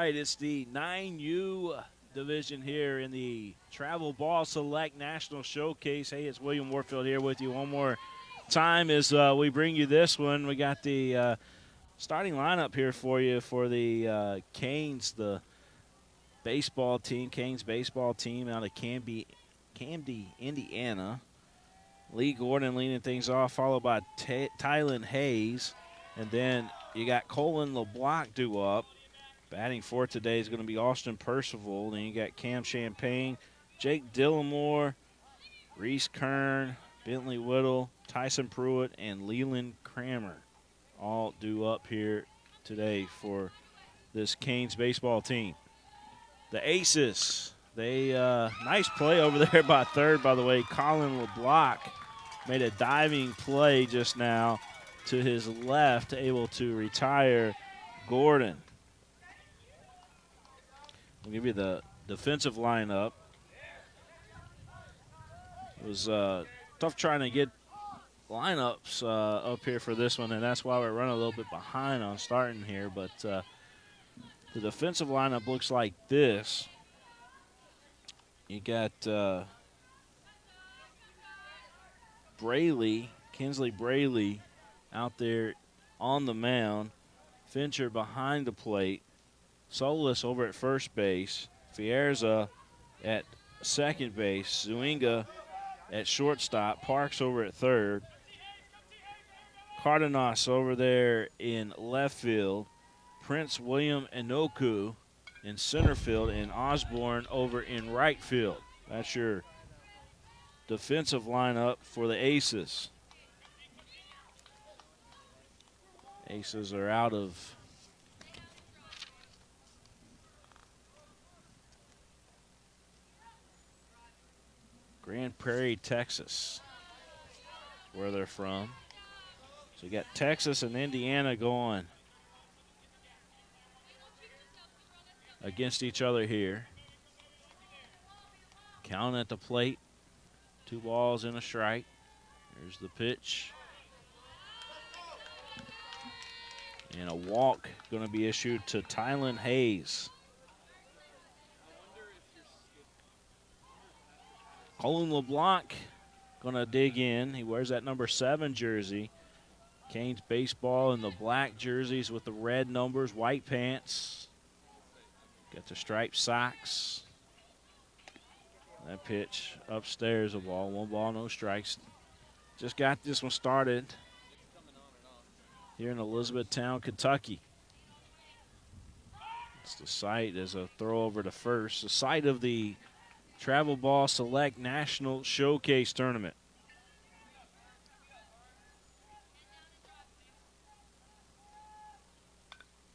right, it's the 9U division here in the Travel Ball Select National Showcase. Hey, it's William Warfield here with you one more time as we bring you this one. We got the starting lineup here for you for the Canes, the baseball team, Canes baseball team out of Camden, Indiana. Lee Gordon leading things off, followed by Tylen Hayes. And then you got Colin LeBlanc due up. Batting fourth today is going to be Austin Percival. Then you got Cam Champagne, Jake Dillamore, Reese Kern, Bentley Whittle, Tyson Pruitt, and Leland Kramer all due up here today for this Canes baseball team. The ACES, they nice play over there by third, by the way. Colin LeBlanc made a diving play just now to his left, able to retire Gordon. I'll give you the defensive lineup. It was tough trying to get lineups up here for this one, and that's why we're running a little bit behind on starting here. But the defensive lineup looks like this. You got Kinsley Braley out there on the mound. Fincher behind the plate. Solis over at first base. Fierza at second base. Zuinga at shortstop. Parks over at third. Cardenas over there in left field. Prince William Enoku in center field. And Osborne over in right field. That's your defensive lineup for the ACES. ACES are out of Grand Prairie, Texas, where they're from. So you got Texas and Indiana going against each other here. Count at the plate. 2 balls and a strike. Here's the pitch. And a walk going to be issued to Tylen Hayes. Colin LeBlanc going to dig in. He wears that number 7 jersey. Canes baseball in the black jerseys with the red numbers, white pants. Got the striped socks. That pitch upstairs, a ball. 1 ball, no strikes. Just got this one started here in Elizabethtown, Kentucky. It's the site as a throw over to first. The site of the Travel Ball Select National Showcase Tournament.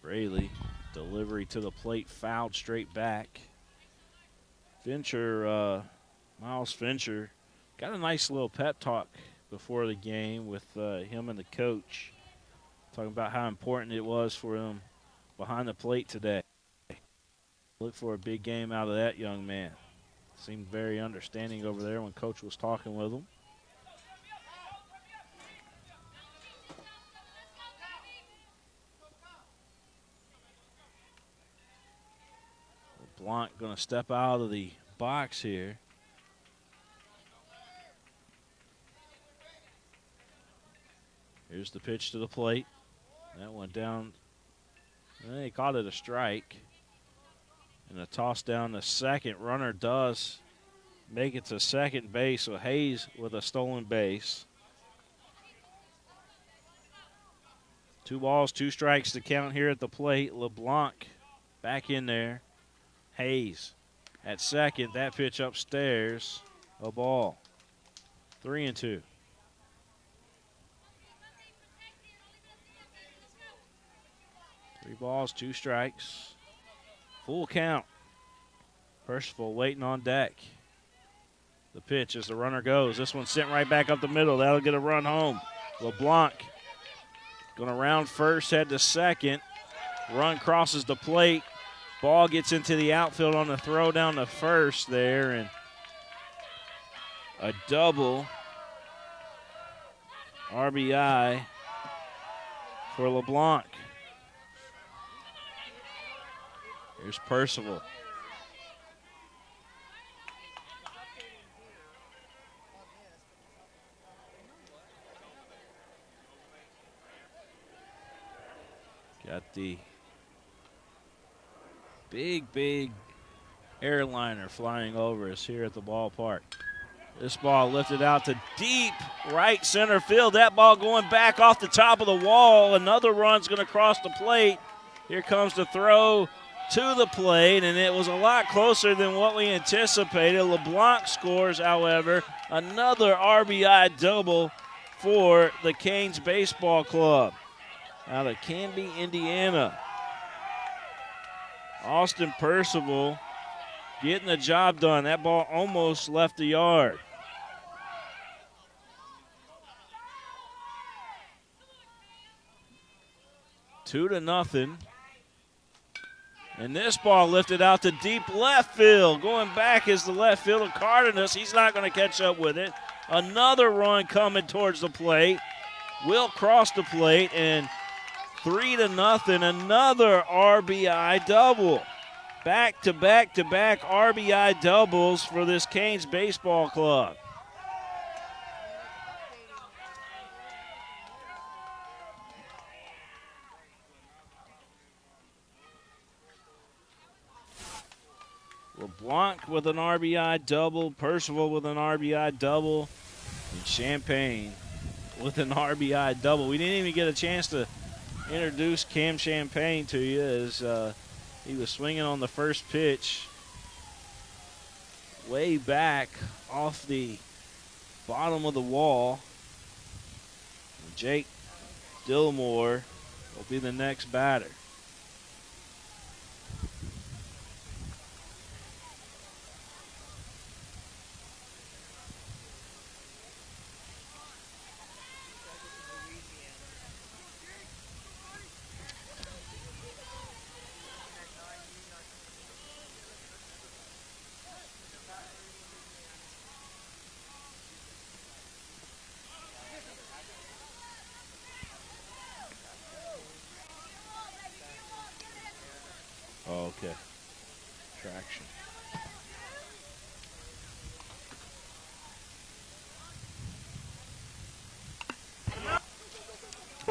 Braley, delivery to the plate, fouled straight back. Fincher, Miles Fincher, got a nice little pep talk before the game with him and the coach, talking about how important it was for him behind the plate today. Look for a big game out of that young man. Seemed very understanding over there when Coach was talking with him. LeBlanc going to step out of the box here. Here's the pitch to the plate. That went down. They called it a strike. And a toss down to second. Runner does make it to second base. So Hayes with a stolen base. 2 balls, 2 strikes to count here at the plate. LeBlanc back in there. Hayes at second. That pitch upstairs. A ball. 3-2. Three balls, 2 strikes. Full count. Percival waiting on deck. The pitch as the runner goes. This one's sent right back up the middle. That'll get a run home. LeBlanc going to round first, head to second. Run crosses the plate. Ball gets into the outfield on the throw down to first there. And a double RBI for LeBlanc. Here's Percival. Got the big airliner flying over us here at the ballpark. This ball lifted out to deep right center field. That ball going back off the top of the wall. Another run's going to cross the plate. Here comes the throw to the plate, and it was a lot closer than what we anticipated. LeBlanc scores, however, another RBI double for the Canes Baseball Club out of Canby, Indiana. Austin Percival getting the job done. That ball almost left the yard. Two to nothing. And this ball lifted out to deep left field. Going back is the left fielder, Cardenas. He's not going to catch up with it. Another run coming towards the plate. Will cross the plate, and 3 to nothing. Another RBI double. Back-to-back RBI doubles for this Canes Baseball Club. LeBlanc with an RBI double, Percival with an RBI double, and Champagne with an RBI double. We didn't even get a chance to introduce Cam Champagne to you as he was swinging on the first pitch way back off the bottom of the wall. Jake Dillmore will be the next batter. Oh, okay. Traction.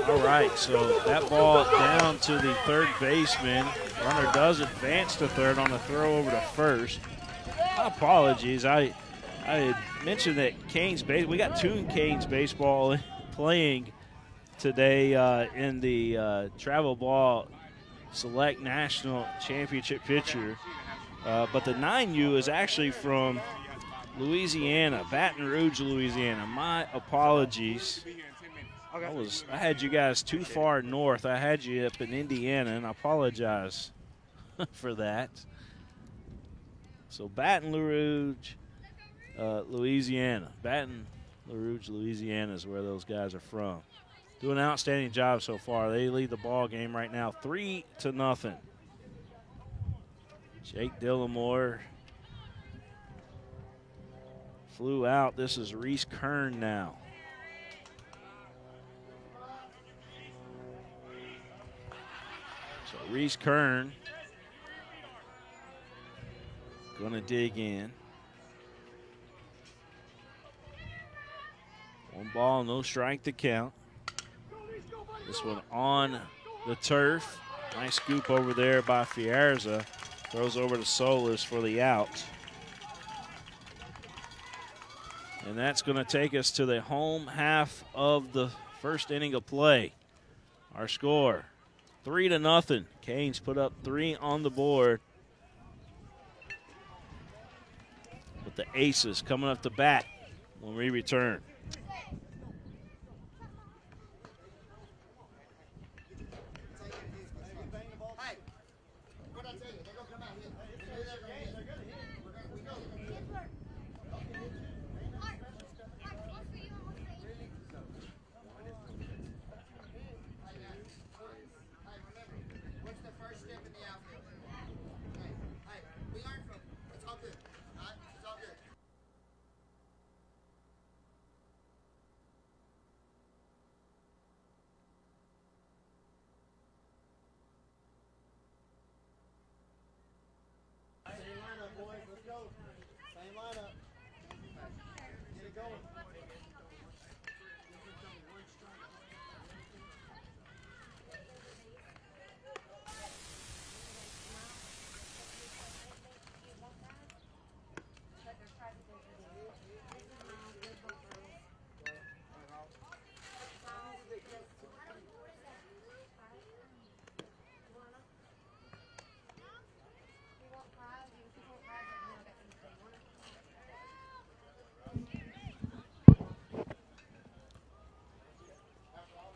All right, so that ball down to the third baseman. Runner does advance to third on a throw over to first. My apologies. I had mentioned that we got two Canes baseball playing today in the travel ball select national championship pitcher. But the 9U is actually from Louisiana, Baton Rouge, Louisiana. My apologies. I had you guys too far north. I had you up in Indiana, and I apologize for that. So Baton Rouge, Louisiana. Baton Rouge, Louisiana is where those guys are from. Doing an outstanding job so far. They lead the ball game right now 3 to nothing. Jake Dillamore flew out. This is Reese Kern now. So Reese Kern gonna dig in. One ball, no strike to count. This one on the turf. Nice scoop over there by Fierza. Throws over to Solis for the out. And that's going to take us to the home half of the first inning of play. Our score, 3 to nothing. Canes put up 3 on the board. With the Aces coming up to bat when we return.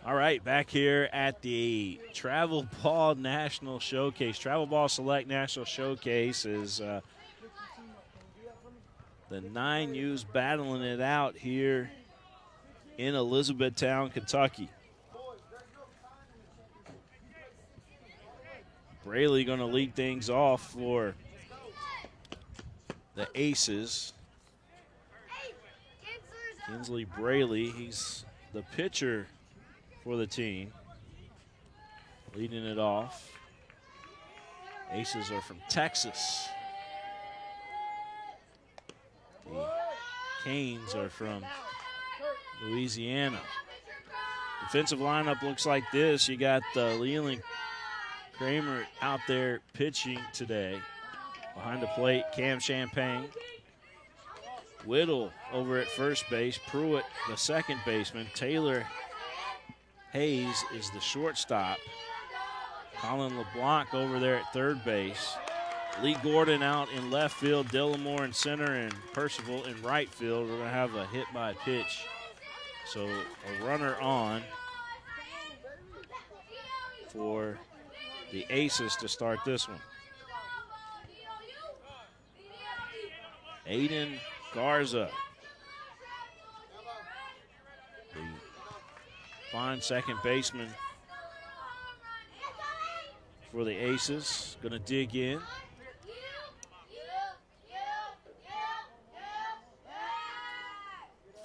All right, back here at the Travel Ball National Showcase. Travel Ball Select National Showcase is the 9U's battling it out here in Elizabethtown, Kentucky. Braley going to lead things off for the ACES. Kinsley Braley, he's the pitcher for the team, leading it off. ACES are from Texas. The CANES are from Louisiana. Defensive lineup looks like this. You got Leland Kramer out there pitching today. Behind the plate, Cam Champagne. Whittle over at first base. Pruitt, the second baseman. Taylor Hayes is the shortstop. Colin LeBlanc over there at third base. Lee Gordon out in left field. Dillamore in center and Percival in right field. We're going to have a hit by pitch. So a runner on for the ACES to start this one. Aiden Garza, the fine second baseman for the ACES, going to dig in.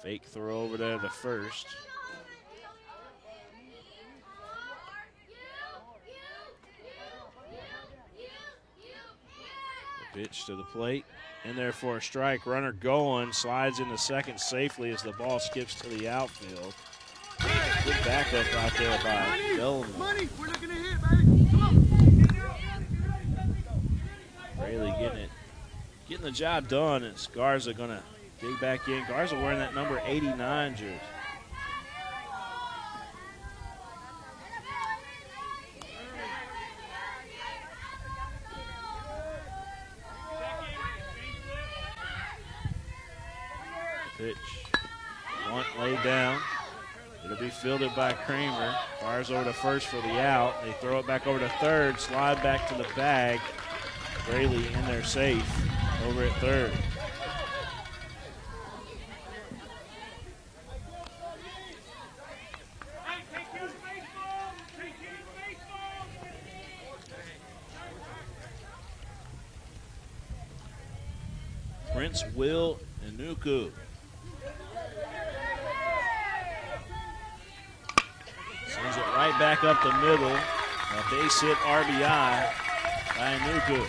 Fake throw over there to first. The pitch to the plate. In there for a strike. Runner going. Slides into second safely as the ball skips to the outfield. Good backup out there by Bellman. We're looking to hit, baby. Come on. Braley getting the job done. It's Garza going to dig back in. Garza wearing that number 89 jersey. Pitch. Bunt laid down. It'll be fielded by Kramer. Fires over to first for the out. They throw it back over to third. Slide back to the bag. Braley in there safe over at third. Prince Will Inuku. Sends it right back up the middle. A base hit RBI by Inuku.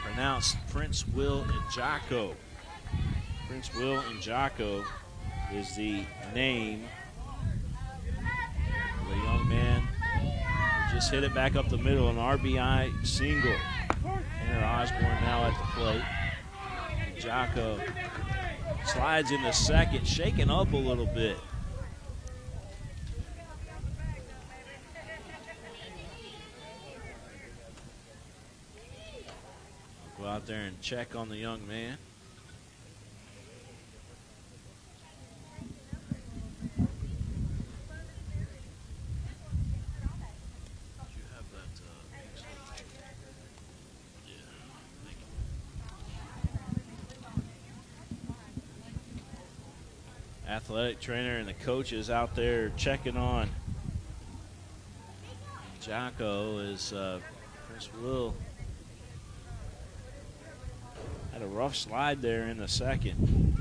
Pronounced Prince Will Njako. Prince Will Njako is the name. The young man who just hit it back up the middle, an RBI single. Tanner Osborne now at the plate. Njako slides into second, shaking up a little bit. Go out there and check on the young man. Did you have that? Yeah, thank you. Athletic trainer and the coaches out there checking on Jocko as Prince Will had a rough slide there in the second.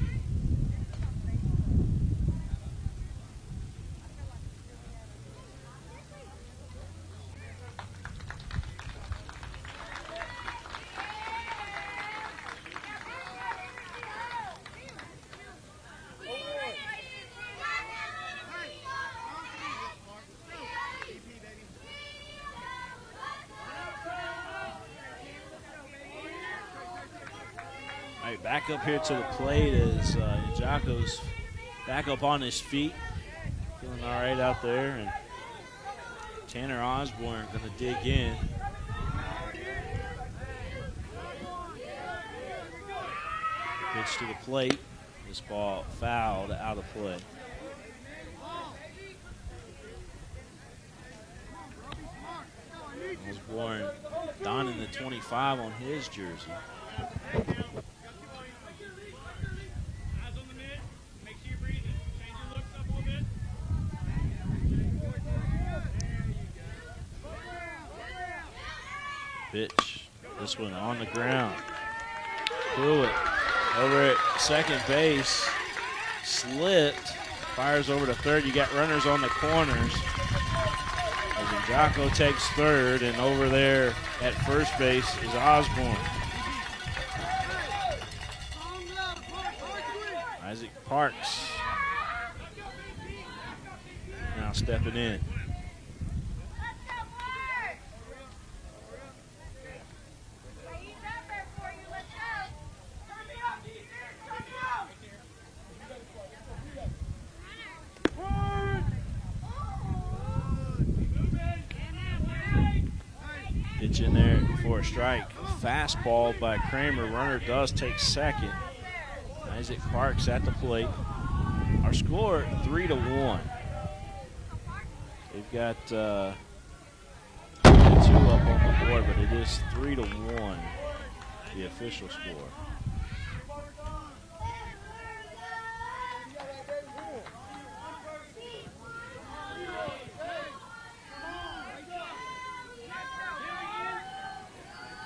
right, back up here to the plate as Jocko's back up on his feet. Feeling all right out there. And Tanner Osborne going to dig in. Pitch to the plate. This ball fouled out of play. Osborne donning the 25 on his jersey. Pitch. This one on the ground. Pruitt over at second base. Slipped. Fires over to third. You got runners on the corners. As Jocko takes third, and over there at first base is Osborne. Isaac Parks now stepping in. Pitch in there for a strike. Fastball by Kramer. Runner does take second. Isaac Parks at the plate. Our score 3-1. They've got 2 up on the board, but it is 3-1, the official score.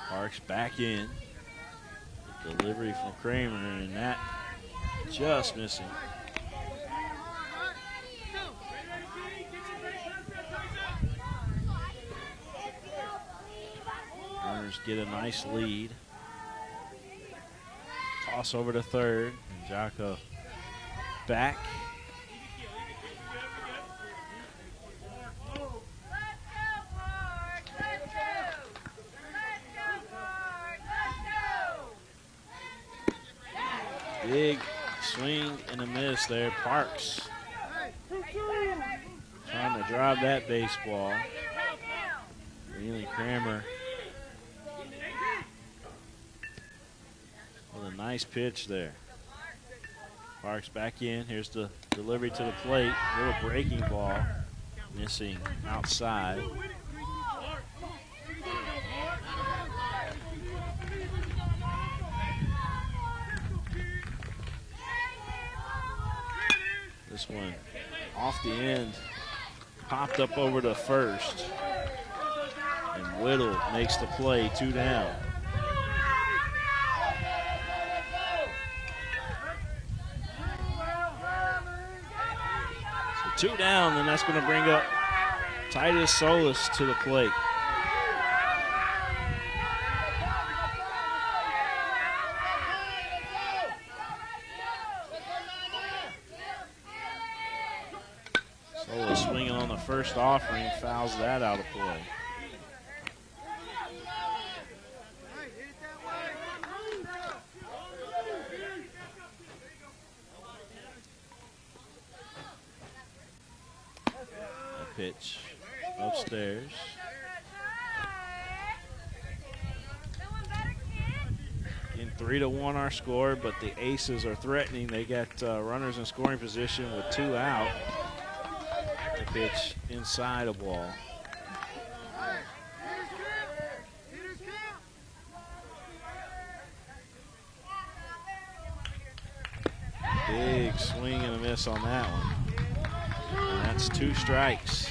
Parks back in. Delivery from Kramer, and that just missing. Runners get a nice lead. Toss over to third, and Jocko back. Big swing and a miss there. Parks trying to drive that baseball. Really Kramer with a nice pitch there. Parks back in. Here's the delivery to the plate. Little breaking ball. Missing outside. This one off the end, popped up over to first, and Whittle makes the play, 2 down. So 2 down, and that's going to bring up Titus Solis to the plate. Swinging on the first offering, fouls that out of play. A pitch upstairs. In 3-1 our score, but the Aces are threatening. They got runners in scoring position with 2 out. Pitch inside a ball. Big swing and a miss on that one. And that's 2 strikes.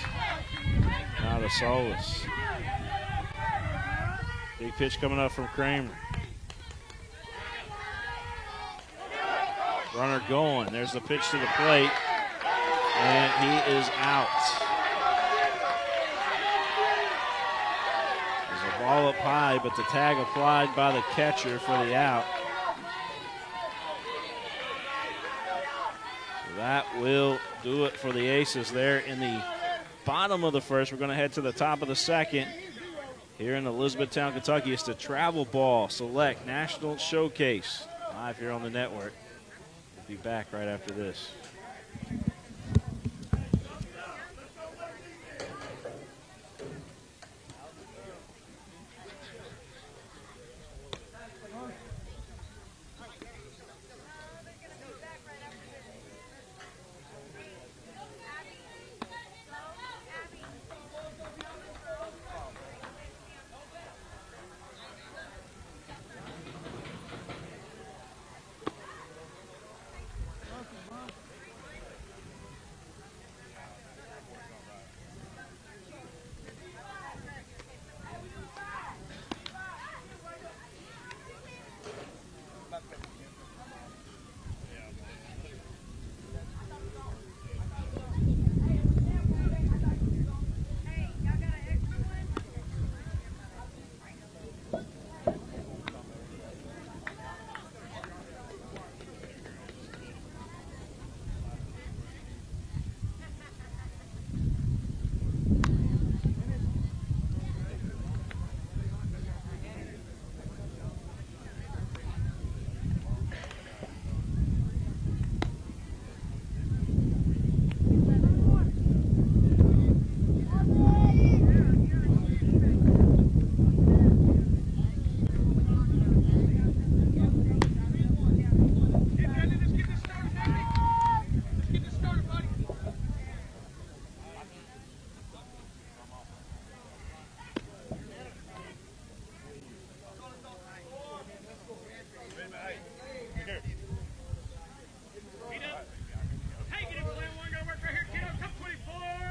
Now to Solis. Big pitch coming up from Kramer. Runner going. There's the pitch to the plate. And he is out. There's a ball up high, but the tag applied by the catcher for the out. So that will do it for the Aces there in the bottom of the first. We're going to head to the top of the second. Here in Elizabethtown, Kentucky, it's the Travel Ball Select National Showcase. live here on the network. We'll be back right after this.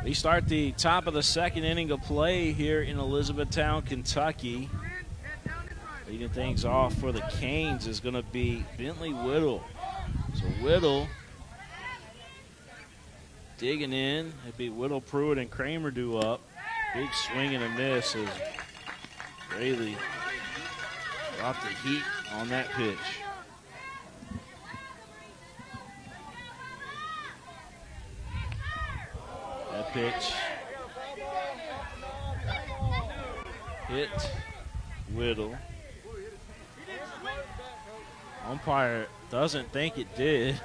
We start the top of the second inning of play here in Elizabethtown, Kentucky. Leading things off for the Canes is going to be Bentley Whittle. So Whittle digging in. It'd be Whittle, Pruitt, and Kramer due up. Big swing and a miss as Rayleigh brought the heat on that pitch. That pitch hit Whittle. Umpire doesn't think it did.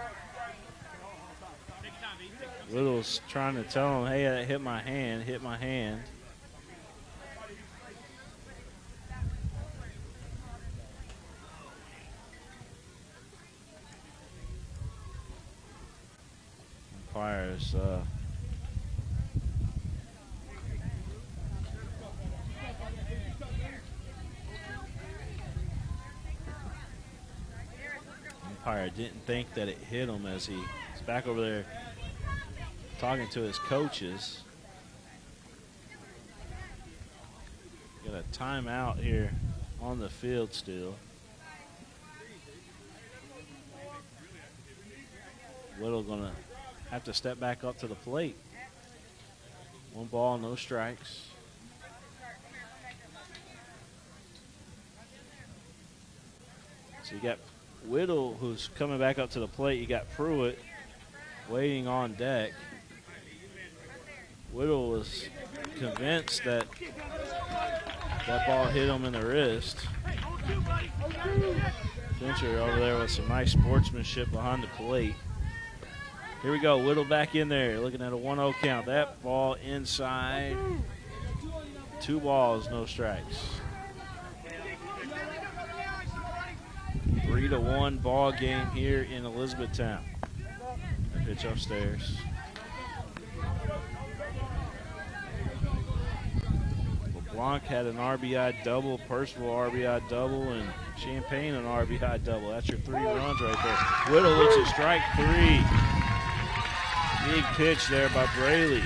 Whittle's trying to tell him, hey, that hit my hand, hit my hand. Umpires umpire didn't think that it hit him as he's back over there talking to his coaches. Got a timeout here on the field still. Whittle gonna have to step back up to the plate. 1 ball, no strikes. So you got Whittle, who's coming back up to the plate. You got Pruitt waiting on deck. Whittle was convinced that that ball hit him in the wrist. Fincher over there with some nice sportsmanship behind the plate. Here we go, Whittle back in there, looking at a 1-0 count. That ball inside. 2 balls, no strikes. 3-1 ball game here in Elizabethtown. Pitch upstairs. LeBlanc had an RBI double, Percival RBI double, and Champagne an RBI double. That's your 3 runs right there. Whittle looks at strike 3. Big pitch there by Braley.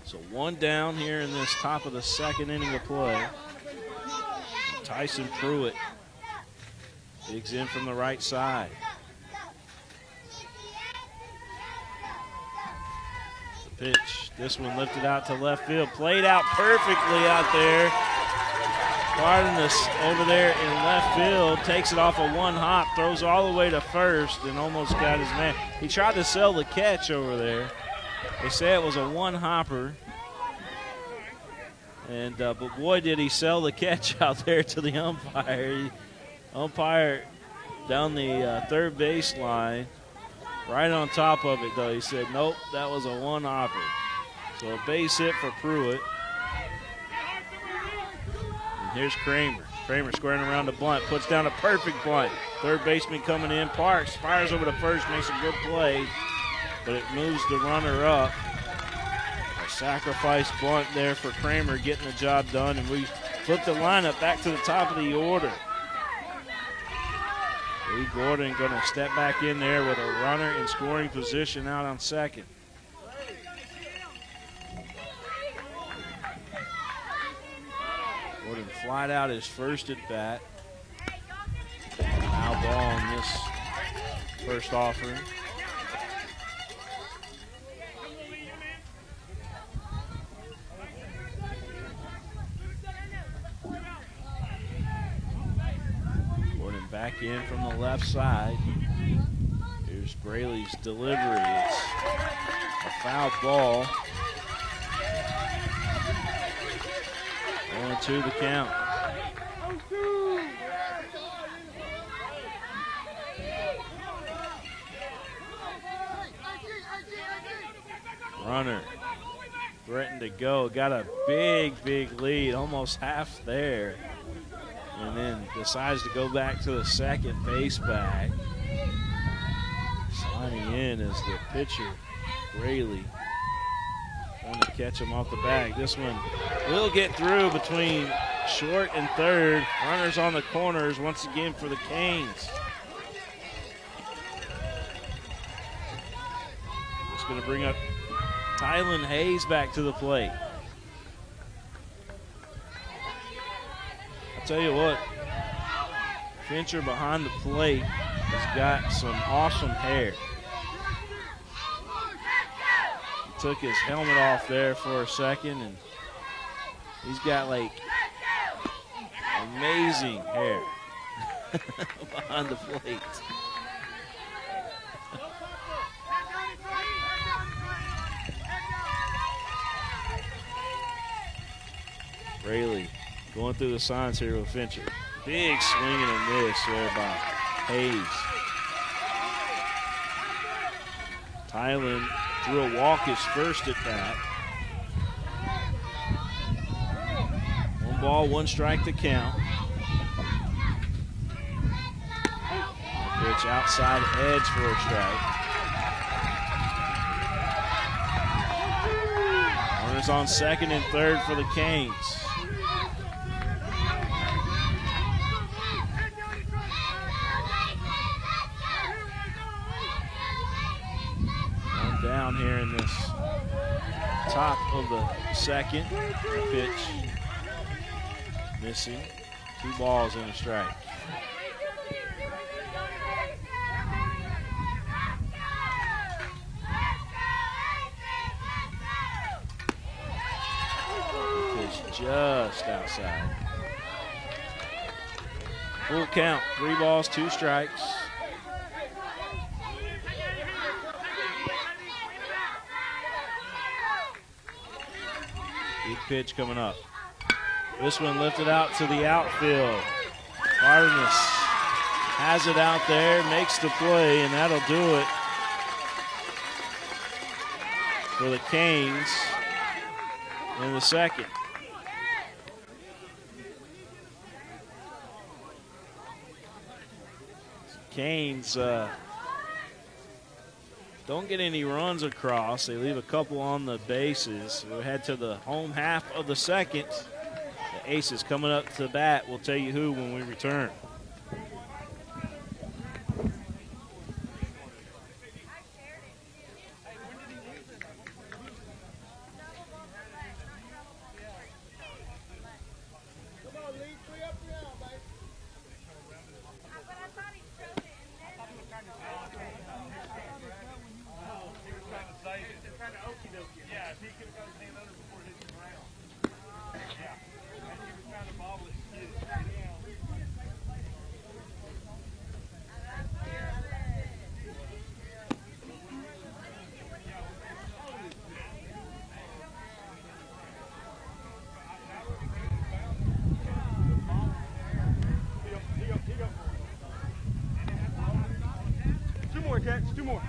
So 1 down here in this top of the second inning of play. Tyson Pruitt digs in from the right side. The pitch, this one lifted out to left field, played out perfectly out there. Cardenas over there in left field, takes it off a 1-hop, throws all the way to first and almost got his man. He tried to sell the catch over there. They say it was a 1-hopper. And but boy, did he sell the catch out there to the umpire. Umpire down the third baseline, right on top of it, though. He said, nope, that was a one-hopper. So a base hit for Pruitt. And here's Kramer. Kramer squaring around the bunt, puts down a perfect bunt. Third baseman coming in, Parks fires over to first, makes a good play, but it moves the runner up. A sacrifice bunt there for Kramer, getting the job done, and we flip the lineup back to the top of the order. Lee Gordon going to step back in there with a runner in scoring position out on second. Gordon flied out his first at bat. Foul ball on this first offering. Gordon back in from the left side. Here's Braley's delivery. It's a foul ball. 1-2 the count. Runner threatened to go. Got a big lead, almost half there. And then decides to go back to the second base bag. Sliding in is the pitcher, Braley. Trying to catch him off the bag. This one will get through between short and third. Runners on the corners once again for the Canes. Just going to bring up Tylen Hayes back to the plate. I'll tell you what, Fincher behind the plate has got some awesome hair. He took his helmet off there for a second, and he's got like amazing hair behind the plate. Braley going through the signs here with Fincher. Big swing and a miss there by Hayes. Tylen drew a walk his first at bat. 1 ball, 1 strike to count. Pitch outside edge for a strike. Runners on second and third for the Canes. One down here in this top of the second. Pitch missing. 2 balls and a strike. Just outside. Full count, 3 balls, 2 strikes. Big pitch coming up. This one lifted out to the outfield. Artemis has it out there, makes the play, and that'll do it for the Canes in the second. Canes don't get any runs across. They leave a couple on the bases. We'll head to the home half of the second. The Aces coming up to the bat. We'll tell you who when we return. catch. 2 more.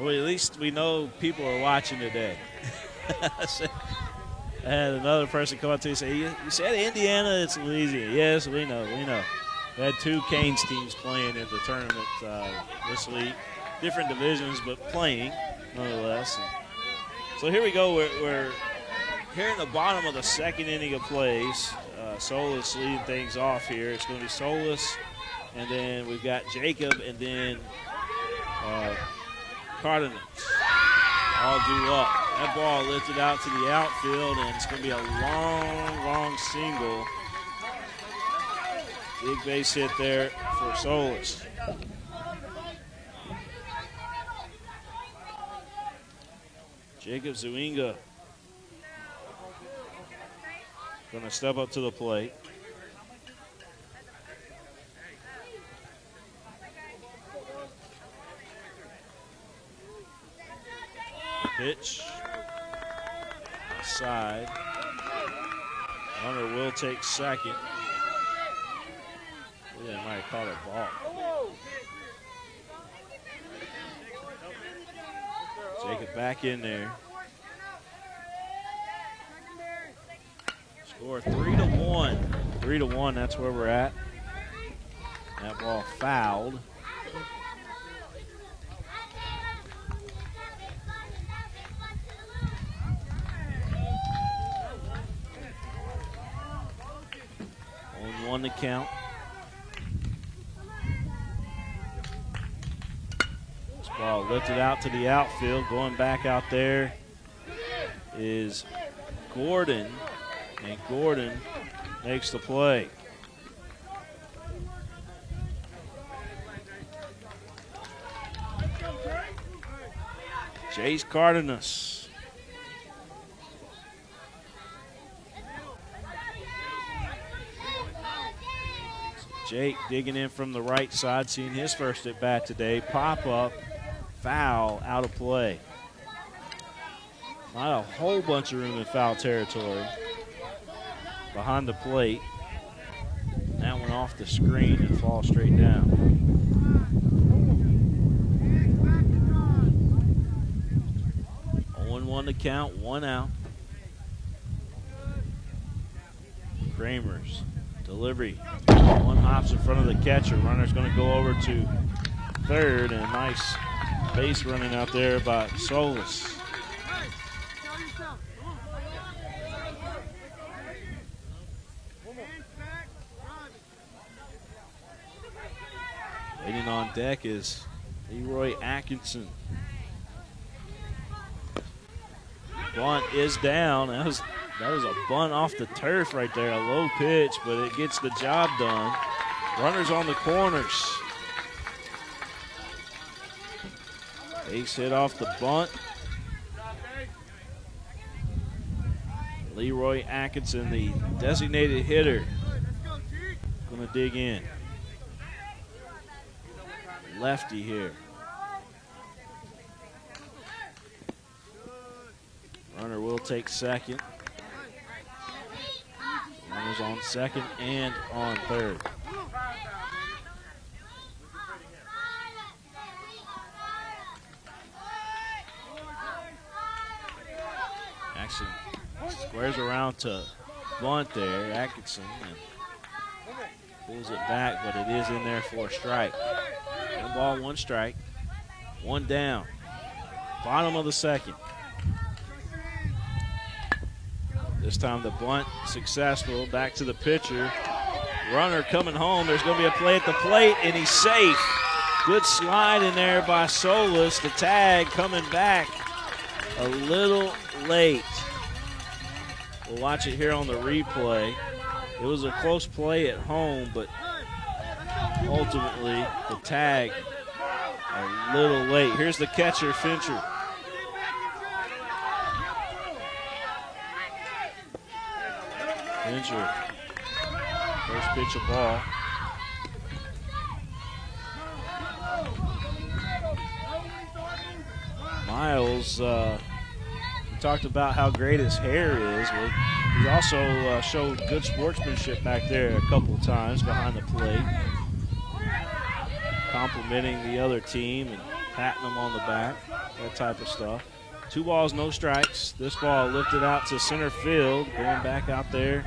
Well, at least we know people are watching today. I had another person come up to me and say, you said Indiana, it's Louisiana. Yes, we know. We had 2 Canes teams playing in the tournament this week. Different divisions, but playing nonetheless. And so here we go. We're here in the bottom of the 2nd inning of plays. Solis leading things off here. It's going to be Solis, and then we've got Jacob, and then Cardenas all due up. That ball lifted out to the outfield, and it's going to be a long single. Big base hit there for Solis. Jacob Zuinga going to step up to the plate. Pitch. Outside. Runner will take second. Yeah, might have caught a ball. Jacob back in there. Score 3-1. 3-1, that's where we're at. That ball fouled. On the count. This ball lifted out to the outfield. Going back out there is Gordon, and Gordon makes the play. Jace Cardenas. Jake digging in from the right side, seeing his first at bat today. Pop up, foul, out of play. Not a whole bunch of room in foul territory. Behind the plate. That one off the screen and falls straight down. One to count, 1 out. Kramers, delivery. 1 hops in front of the catcher. Runner's going to go over to third, and a nice base running out there by Solis. Waiting on deck is Leroy Atkinson. Bunt is down. That was a bunt off the turf right there. A low pitch, but it gets the job done. Runners on the corners. Base hit off the bunt. Leroy Atkinson, the designated hitter, going to dig in. Lefty here. Runner will take second. Runners on second and on third. Actually squares around to bunt there, Atkinson, and pulls it back, but it is in there for a strike. 1 ball, 1 strike, 1 down. Bottom of the 2nd. This time the bunt successful. Back to the pitcher. Runner coming home. There's going to be a play at the plate, and he's safe. Good slide in there by Solis. The tag coming back a little late. We'll watch it here on the replay. It was a close play at home, but ultimately the tag a little late. Here's the catcher, Fincher. Fincher, first pitch of ball. Miles, we talked about how great his hair is. Well, he also showed good sportsmanship back there a couple of times behind the plate, complimenting the other team and patting them on the back, that type of stuff. 2 balls, no strikes. This ball lifted out to center field. Going back out there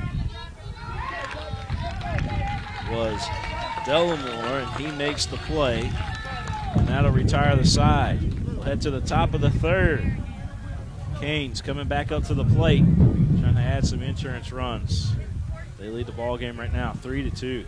was Delamore, and he makes the play. And that'll retire the side. We'll head to the top of the third. Canes coming back up to the plate, trying to add some insurance runs. They lead the ball game right now, 3-2.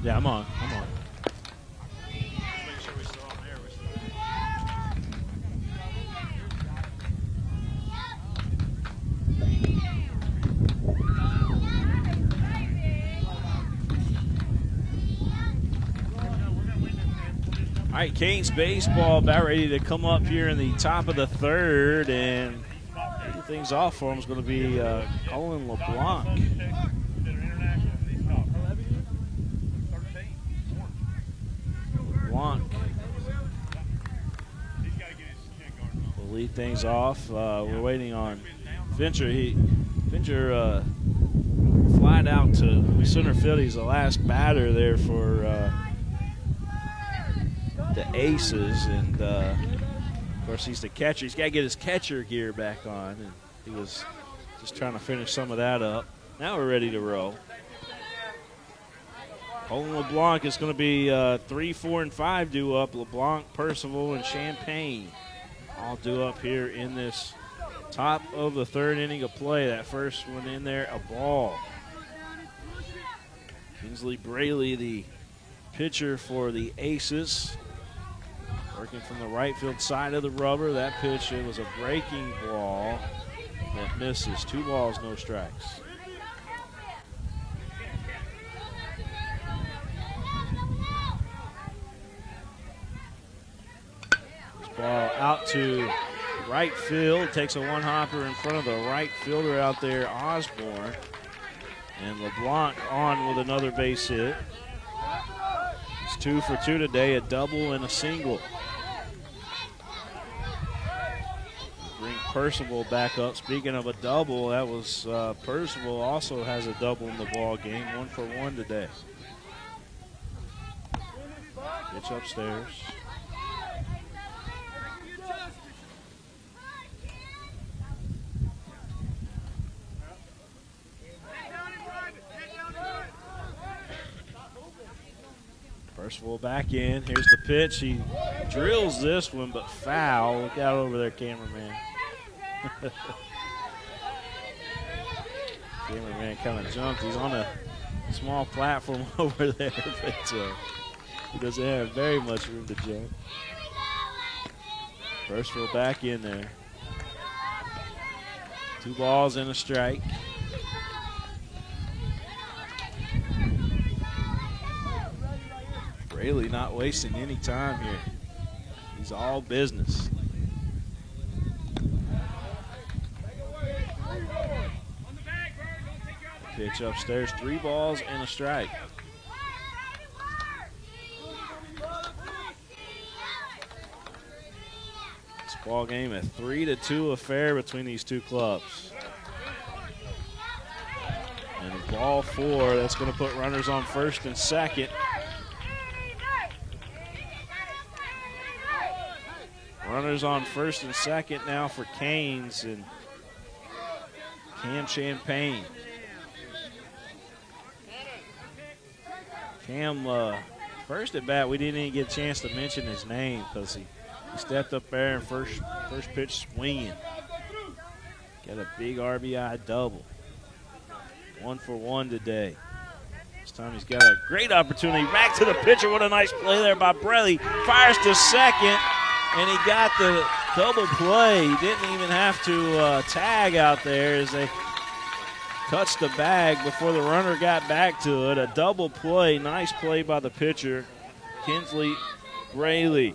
Yeah, I'm on. All right, Canes baseball about ready to come up here in the top of the third, and leading things off for him is going to be Colin LeBlanc. LeBlanc will lead things off. We're waiting on Fincher. Fincher flied out to center field. He's the last batter there for the ACES, and of course he's the catcher. He's got to get his catcher gear back on, and he was just trying to finish some of that up. Now we're ready to roll. Colin LeBlanc is going to be 3, 4, and 5 due up. LeBlanc, Percival, and Champagne all due up here in this top of the third inning of play. That first one in there, a ball. Kinsley Braley, the pitcher for the ACES, working from the right field side of the rubber. That pitch, it was a breaking ball that misses. 2 balls, no strikes. This ball out to right field. Takes a one-hopper in front of the right fielder out there, Osborne. And LeBlanc on with another base hit. It's 2 for 2 today, a double and a single. Bring Percival back up. Speaking of a double, that was Percival also has a double in the ball game. 1 for 1 today. Pitch upstairs. Percival back in. Here's the pitch. He drills this one, but foul. Look out over there, cameraman. Cameraman kind of jumped. He's on a small platform over there, but he doesn't have very much room to jump. Percival back in there. 2 balls and a strike. Braley not wasting any time here. He's all business. Pitch upstairs, 3 balls and a strike. This ball game a 3-2 affair between these two clubs. And ball 4, that's going to put runners on first and second. Runners on first and second now for CANES and Cam Champagne. Cam, first at bat, we didn't even get a chance to mention his name because he stepped up there and first pitch swinging. Got a big RBI double. 1 for 1 today. This time he's got a great opportunity. Back to the pitcher. What a nice play there by Braley. Fires to second, and he got the double play. He didn't even have to tag out there as they touched the bag before the runner got back to it. A double play. Nice play by the pitcher, Kinsley Braley.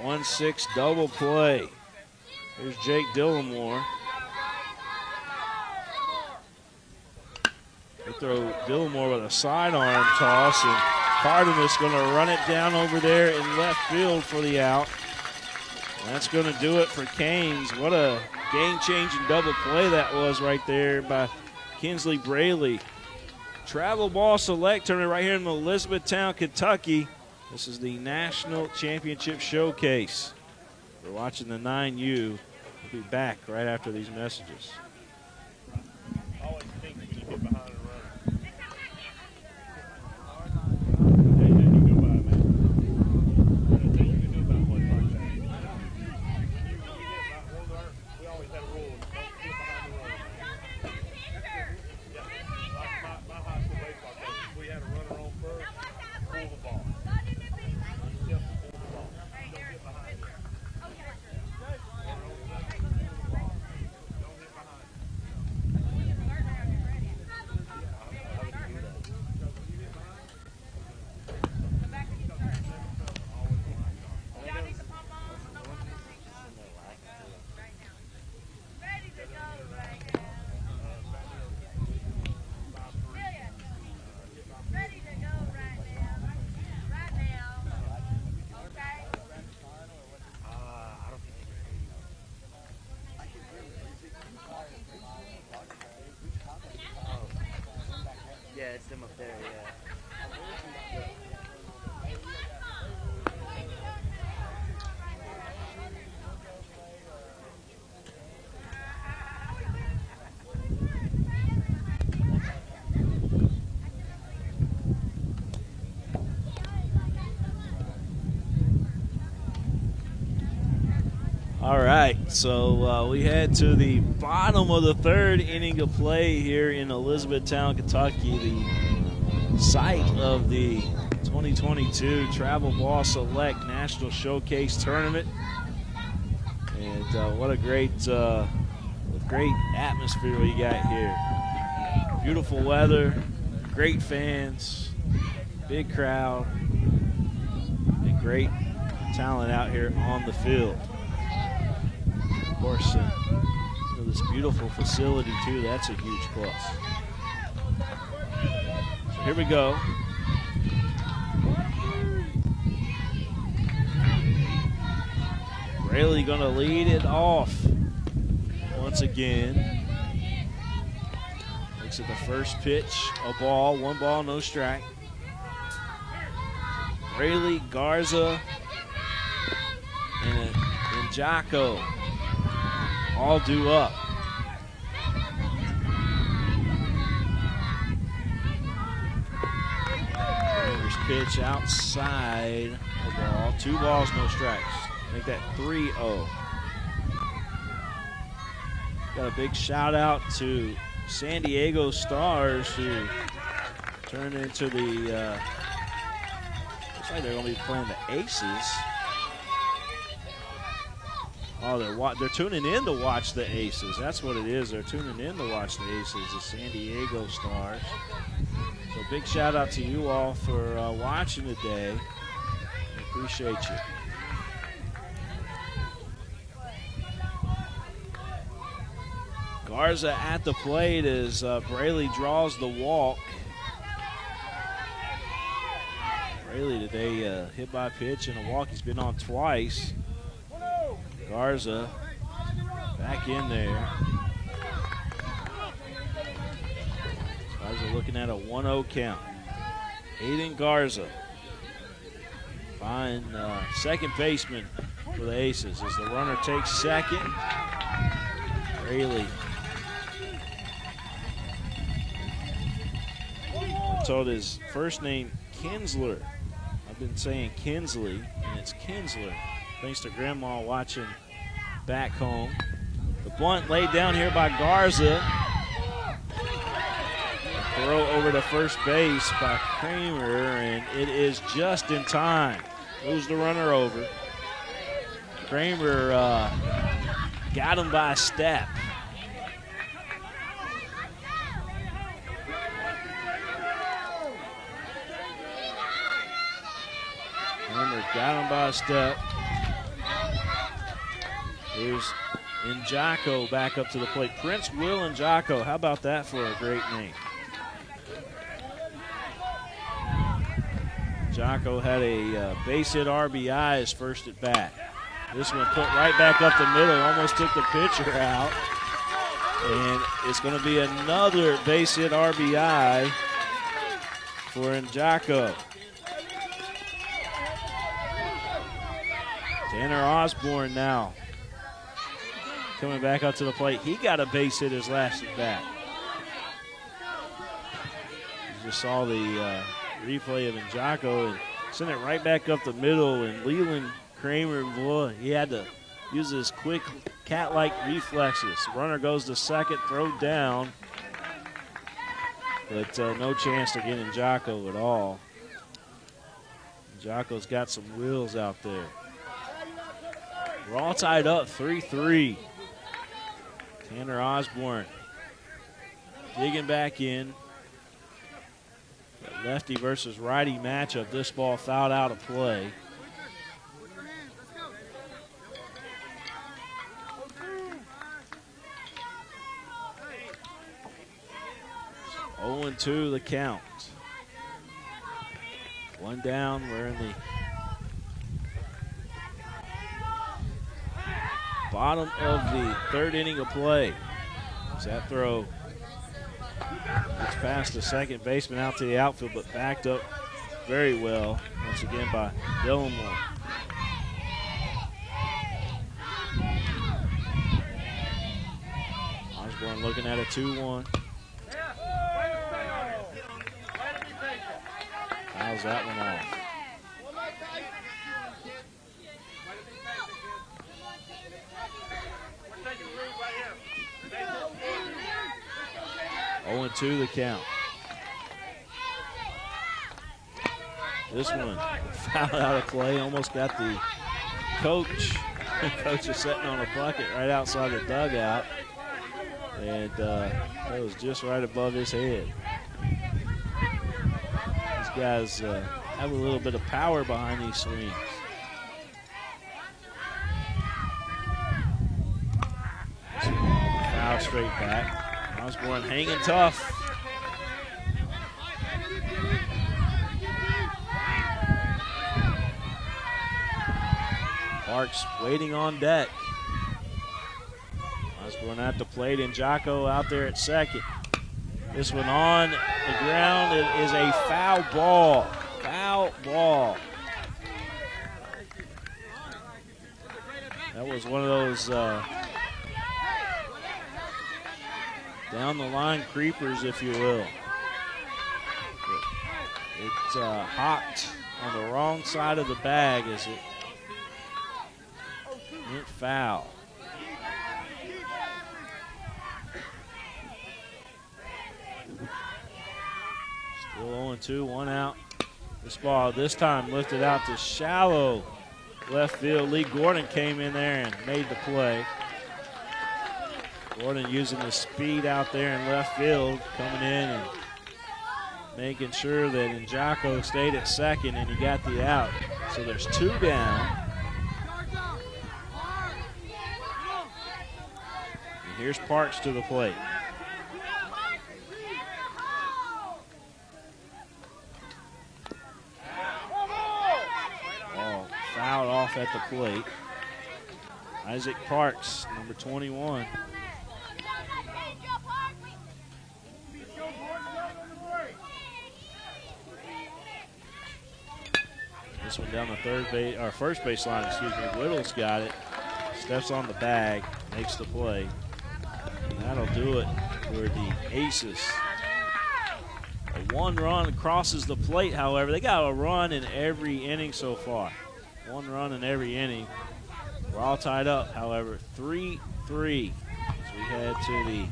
1-6 double play. Here's Jake Dillamore. They throw Dillamore with a sidearm toss, and Cardin is going to run it down over there in left field for the out. And that's going to do it for CANES. What a game-changing double play that was right there by Kinsley Braley. Travel Ball Select Tournament right here in Elizabethtown, Kentucky. This is the National Championship Showcase. We're watching the 9U. We'll be back right after these messages. Always think when you get behind a runner. We always had a rule. Don't get behind the runner. My high school baseball coach, we had a runner on first, pull the ball. Yeah, it's them up there, yeah. All right, so we head to the bottom of the 3rd inning of play here in Elizabethtown, Kentucky, the site of the 2022 Travel Ball Select National Showcase Tournament. And what a great atmosphere we got here. Beautiful weather, great fans, big crowd, and great talent out here on the field. Of course, this beautiful facility, too, that's a huge plus. So here we go. Braley going to lead it off once again. Looks at the first pitch, a ball, 1 ball, no strike. Braley, Garza, and Jocko all due up. Rangers pitch outside the ball. 2 balls, no strikes. Make that 3-0. Got a big shout out to San Diego Stars, who turned into the, looks like they're going to be playing the ACES Oh, they're tuning in to watch the Aces. That's what it is. They're tuning in to watch the Aces, the San Diego Stars. So big shout out to you all for watching today. We appreciate you. Garza at the plate as Braley draws the walk. Braley today hit by pitch and a walk. He's been on twice. Garza back in there. Garza looking at a 1-0 count. Aiden Garza, fine second baseman for the Aces as the runner takes second. Braley. I'm told his first name Kinsler. I've been saying Kinsley, and it's Kinsler. Thanks to Grandma watching back home. The bunt laid down here by Garza. A throw over to first base by Kramer, and it is just in time. Moves the runner over. Kramer got him by a step. Kramer got him by a step. Here's Njako back up to the plate. Prince Will Njako. How about that for a great name? Njako had a base hit RBI his first at bat. This one put right back up the middle, almost took the pitcher out. And it's going to be another base hit RBI for Njako. Tanner Osborne now coming back up to the plate. He got a base hit his last at bat. You just saw the replay of Njako and sent it right back up the middle. And Leland Kramer, boy, he had to use his quick cat-like reflexes. Runner goes to second, throw down. But no chance to get Njako at all. Njako's got some wheels out there. We're all tied up 3-3. Tanner Osborne digging back in. That lefty versus righty matchup. This ball fouled out of play. So 0-2 the count. One down. We're in the bottom of the third inning of play. As that throw gets past the second baseman out to the outfield, but backed up very well once again by Dillamore. Osborne looking at a 2-1. Fouls that one off. Oh, 0-2 the count. This one fouled out of play. Almost got the coach. Coach is sitting on a bucket right outside the dugout. And that was just right above his head. These guys have a little bit of power behind these swings. Foul straight back. Osborne hanging tough. Parks waiting on deck. Osborne at the plate, and Njako out there at second. This one on the ground. It is a foul ball. Foul ball. That was one of those down the line creepers, if you will. It's hopped on the wrong side of the bag as it went foul. Still 0-2, one out. This ball this time lifted out to shallow left field. Lee Gordon came in there and made the play. Gordon using the speed out there in left field, coming in and making sure that Njako stayed at second and he got the out. So there's 2 down. And here's Parks to the plate. Ball fouled off at the plate. Isaac Parks, number 21. This one down the first base line, excuse me. Whittle's got it. Steps on the bag, makes the play. And that'll do it for the Aces. A 1 run crosses the plate, however. They got a run in every inning so far. 1 run in every inning. We're all tied up, however. 3-3 as we head to the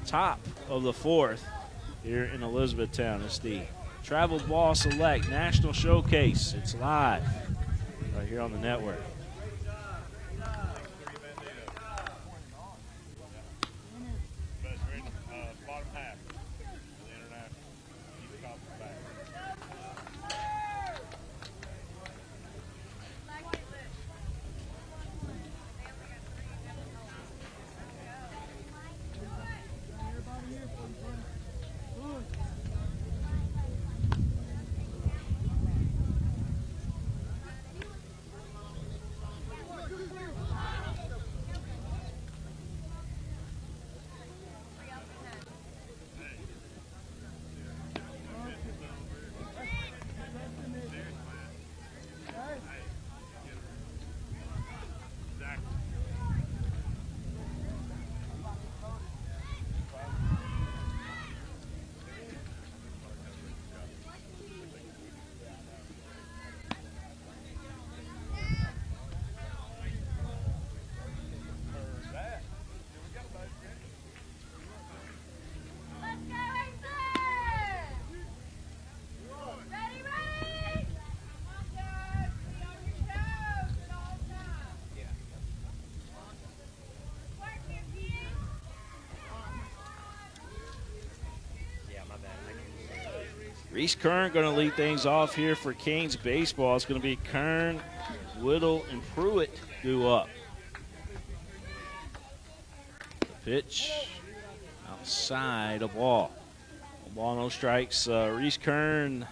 top of the 4th here in Elizabethtown. It's the Travel Ball Select National Showcase. It's live right here on the network. Bottom half of the international. Keep the top back. Reese Kern going to lead things off here for Canes baseball. It's going to be Kern, Whittle, and Pruitt due up. The pitch outside, a ball. A ball, no strikes. Reese Kern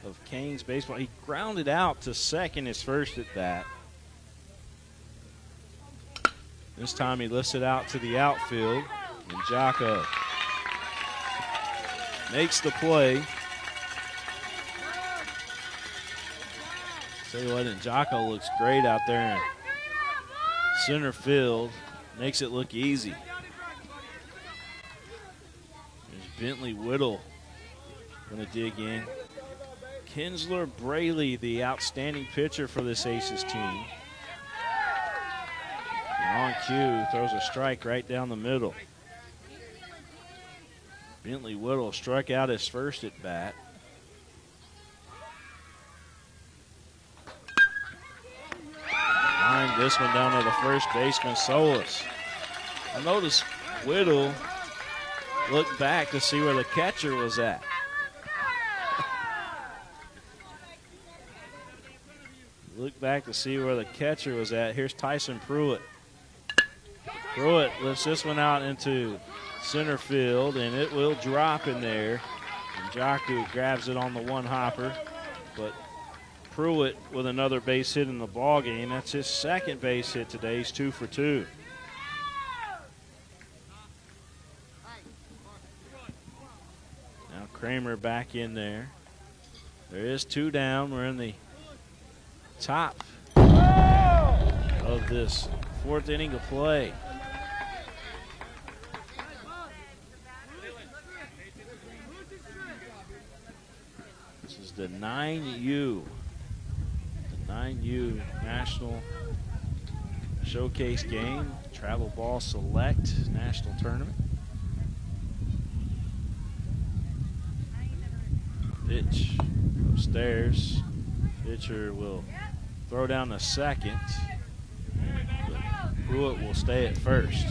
of Canes baseball. He grounded out to second his first at bat. This time he lifts it out to the outfield. And Njako makes the play. Tell you what, Njako looks great out there in center field. Makes it look easy. There's Bentley Whittle going to dig in. Kinsler Braley, the outstanding pitcher for this Aces team. And on cue, throws a strike right down the middle. Bentley Whittle struck out his first at bat. Lined this one down to the first baseman, Solis. I noticed Whittle looked back to see where the catcher was at. Look back to see where the catcher was at. Here's Tyson Pruitt. Pruitt lifts this one out into center field, and it will drop in there. And Njako grabs it on the one hopper, but Pruitt with another base hit in the ball game. That's his second base hit today. He's 2 for 2. Now Kramer back in there. There is 2 down. We're in the top of this 4th inning of play. This is the 9U. The 9U National Showcase game. Travel Ball Select National Tournament. Pitch upstairs. Pitcher will throw down the second. But Pruitt will stay at first.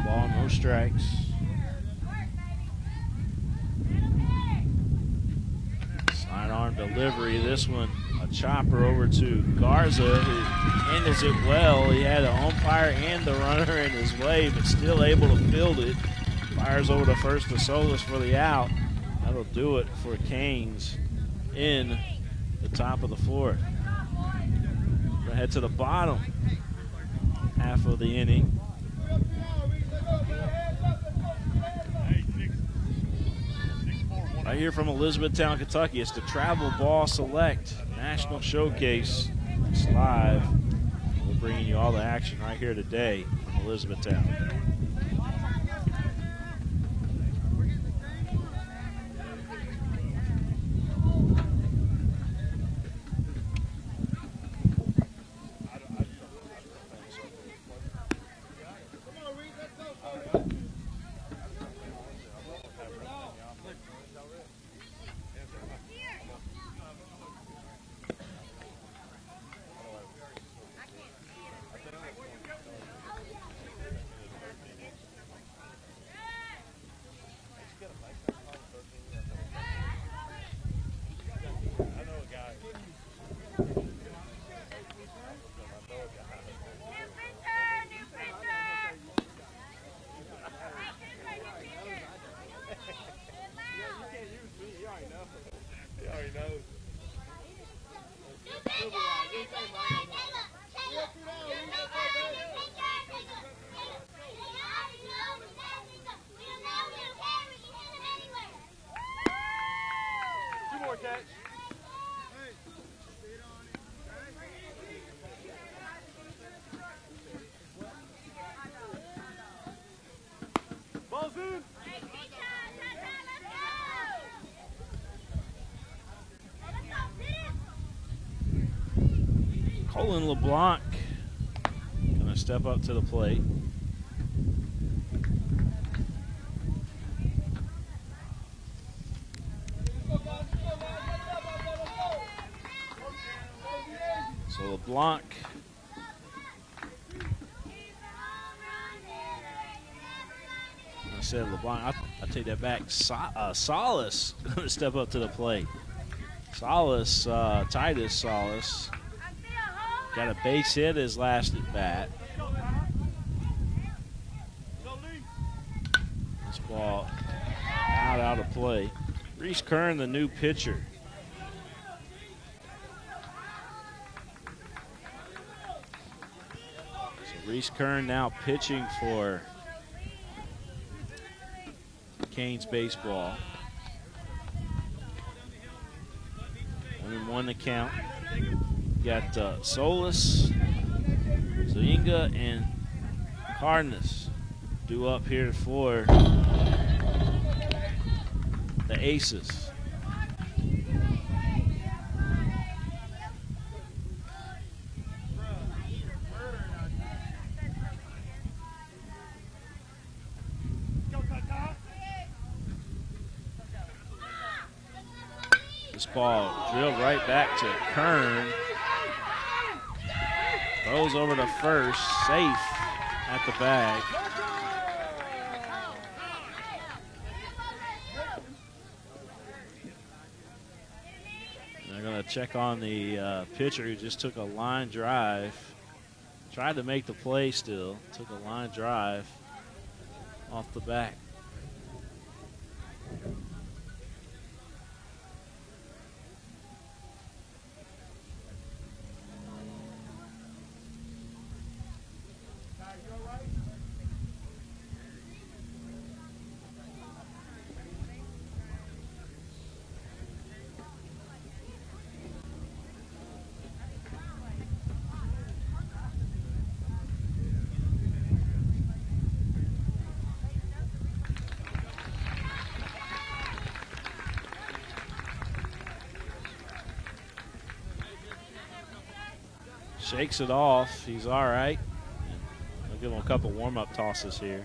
Ball, no strikes. Sidearm delivery. This one, a chopper over to Garza, who handles it well. He had an umpire and the runner in his way, but still able to field it. Fires over to first to Solis for the out. That'll do it for CANES in the top of the fourth. We're gonna head to the bottom half of the inning. Right here from Elizabethtown, Kentucky, it's the Travel Ball Select National Showcase. It's live. We're bringing you all the action right here today from Elizabethtown. Colin LeBlanc gonna step up to the plate. So LeBlanc I said LeBlanc, I take that back. Solis gonna step up to the plate. Solis, Titus Solis, got a base hit his last at bat. This ball out of play. Reese Kern, the new pitcher. So Reese Kern now pitching for CANES baseball. 1-1 the count. Got Solis, Zynga, and Cardenas due up here for the ACES. This ball drilled right back to Kern. Throws over to first, safe at the bag. They're going to check on the pitcher who just took a line drive. Tried to make the play still, took a line drive off the back. Shakes it off. He's all right. I'll give him a couple warm-up tosses here.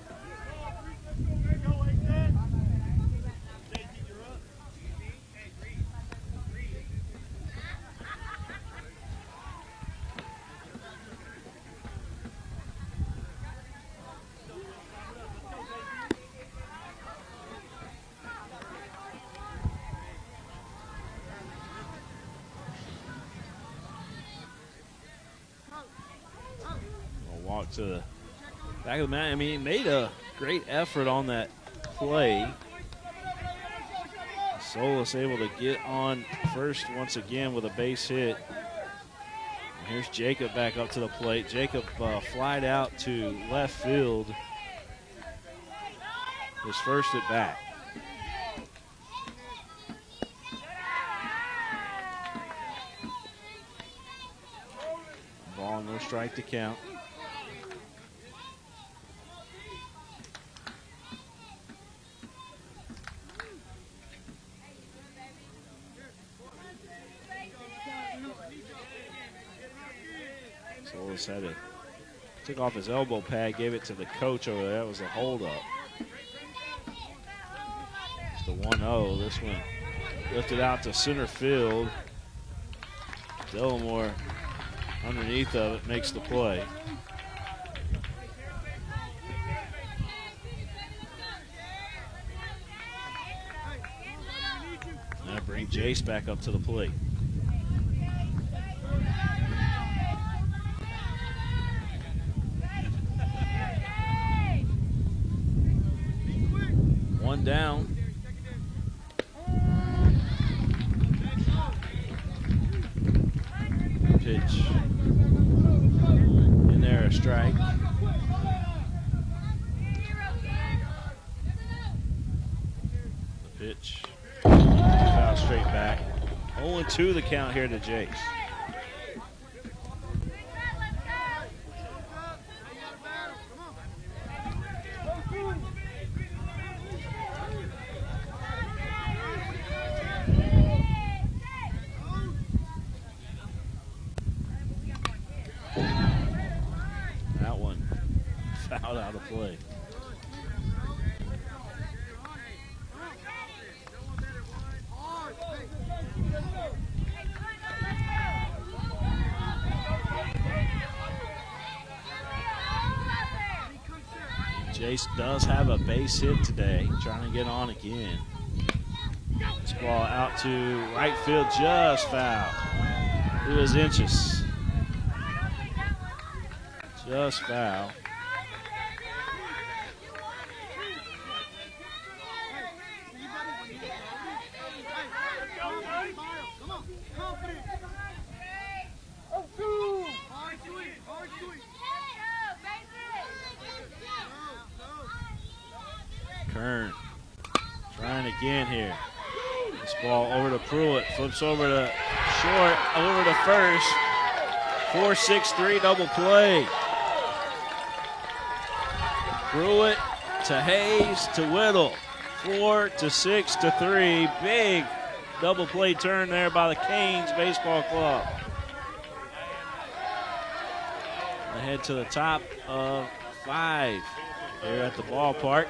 to the back of the mat. I mean, he made a great effort on that play. Solis able to get on first once again with a base hit. And here's Jacob back up to the plate. Jacob flied out to left field. His first at bat. Ball, no strike to count. Solis had it. Took off his elbow pad, gave it to the coach over there. That was a holdup. It's the 1-0. This one lifted out to center field. Dellamore underneath of it makes the play. Now bring Jace back up to the plate. One down. Pitch. In there, a strike. The pitch. Foul straight back. 0-2 the count here to Jace. That one fouled out of play. Jace does have a base hit today, trying to get on again. This ball out to right field, just foul. It was inches. Just foul. Kern trying again here. This ball over to Pruitt, flips over to short, over to first. 4-6-3 double play. Pruitt to Hayes to Whittle. 4-6-3. Big double play turn there by the CANES Baseball Club. Ahead to the top of 5 here at the ballpark.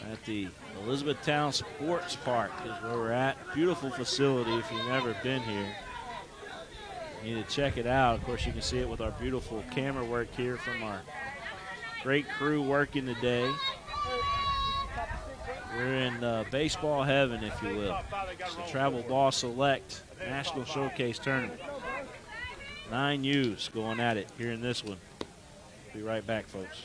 At the Elizabethtown Sports Park is where we're at. Beautiful facility if you've never been here. You need to check it out. Of course, you can see it with our beautiful camera work here from our great crew working today. We're in baseball heaven, if you will. It's the Travel Ball Select National Showcase Tournament. 9 U's going at it here in this one. Be right back, folks.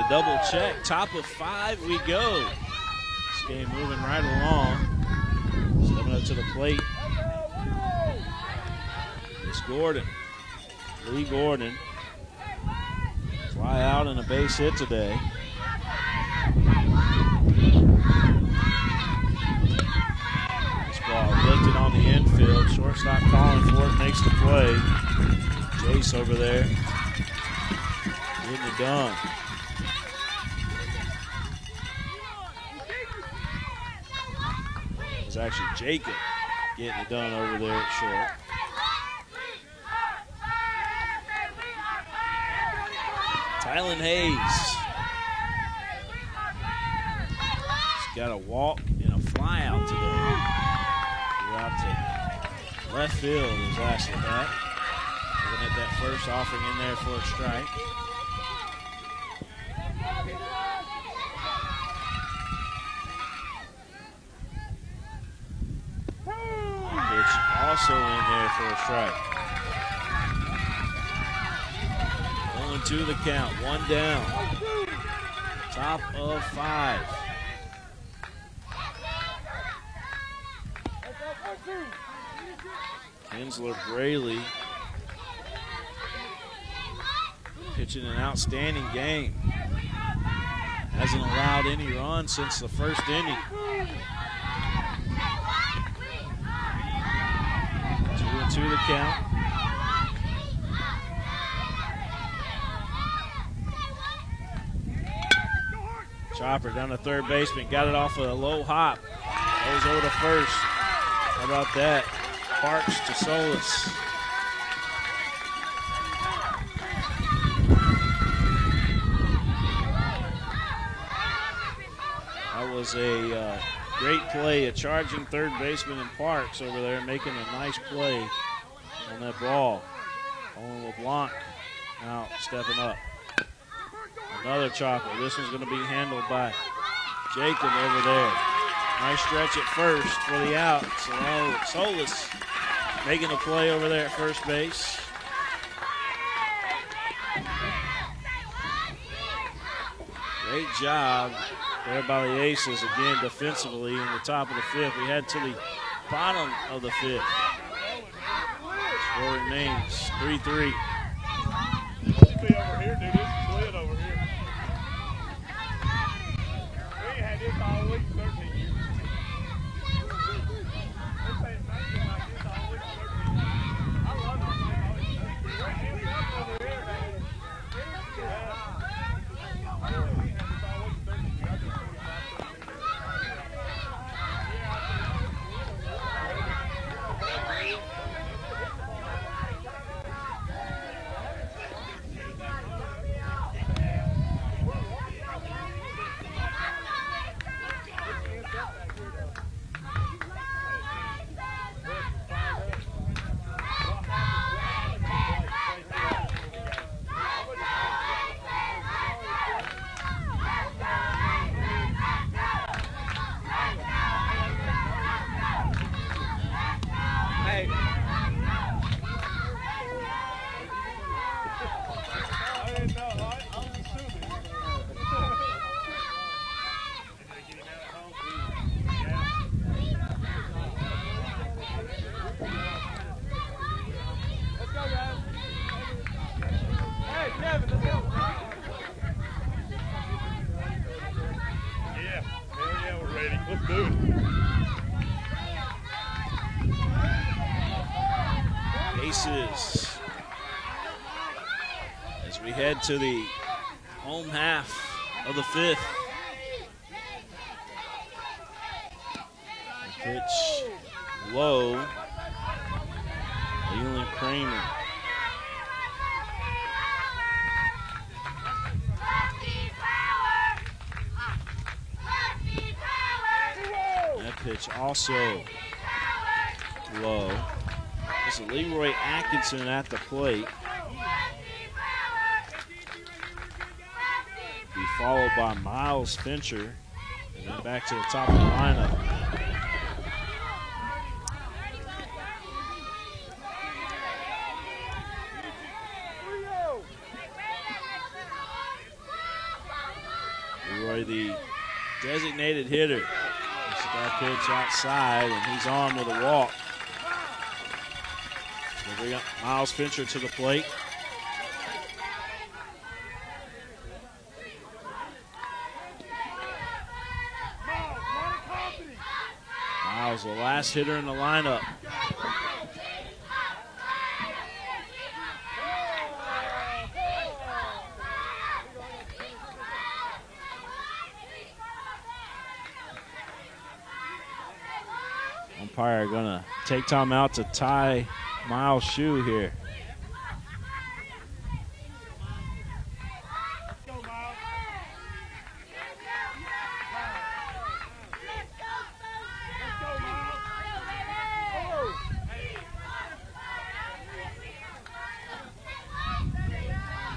Double check, top of 5 we go. This game moving right along. Runner to the plate. It's Gordon. Lee Gordon. Fly out and a base hit today. This ball lifted on the infield. Shortstop calling for it, makes the play. Jace over there. Getting it done. It was actually Jacob getting it done over there at short. Tylen Hayes. He's got a walk and a fly out today. You're out to left field is Ashley back. Looking at that first offering in there for a strike. Pitch also in there for a strike. 0-2 the count, one down. Top of 5. Kinsler Braley pitching an outstanding game. Hasn't allowed any runs since the first inning. 2-2 the count. Chopper down to third baseman, got it off a low hop. Goes over to first. How about that? Parks to Solis. That was a great play, a charging third baseman in Parks over there, making a nice play on that ball. Owen LeBlanc now stepping up. Another chopper. This one's going to be handled by Jacob over there. Nice stretch at first for the out. Solis making a play over there at first base. Great job there by the Aces again defensively in the top of the 5th. We head to the bottom of the 5th. Score remains 3-3. Be over here, dude. It's split over here. We ain't had this all week, 13 years. They say it's not been like this all week, 13 years. I love this thing. We're amped up over here, man. We ain't had this all week, 13 years. I just 45, 13 years. Let's do it. Aces as we head to the home half of the 5th. The pitch low. Leland Kramer. That pitch also low. This is Leroy Atkinson at the plate. Be followed by Miles Fincher, and then back to the top of the lineup. Leroy, the designated hitter. He's got pitch outside, and he's on with a walk. So we got Miles Fincher to the plate. Miles, the last hitter in the lineup. Umpire gonna take time out to tie Miles' shoe here.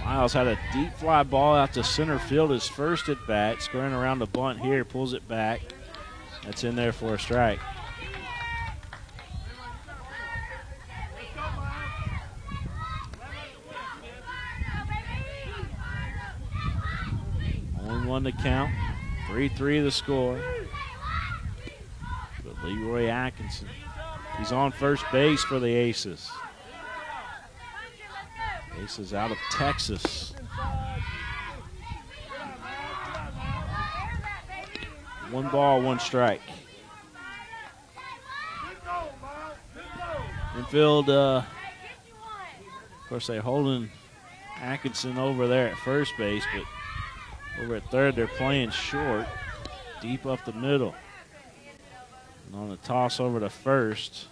Miles had a deep fly ball out to center field, his first at bat, squaring around the bunt here, pulls it back. That's in there for a strike. Only one to count, 3-3 the score. But Leroy Atkinson, he's on first base for the Aces. Aces out of Texas. 1 ball, 1 strike. Infield, of course, they're holding Atkinson over there at first base, but over at third, they're playing short, deep up the middle. And on the toss over to first,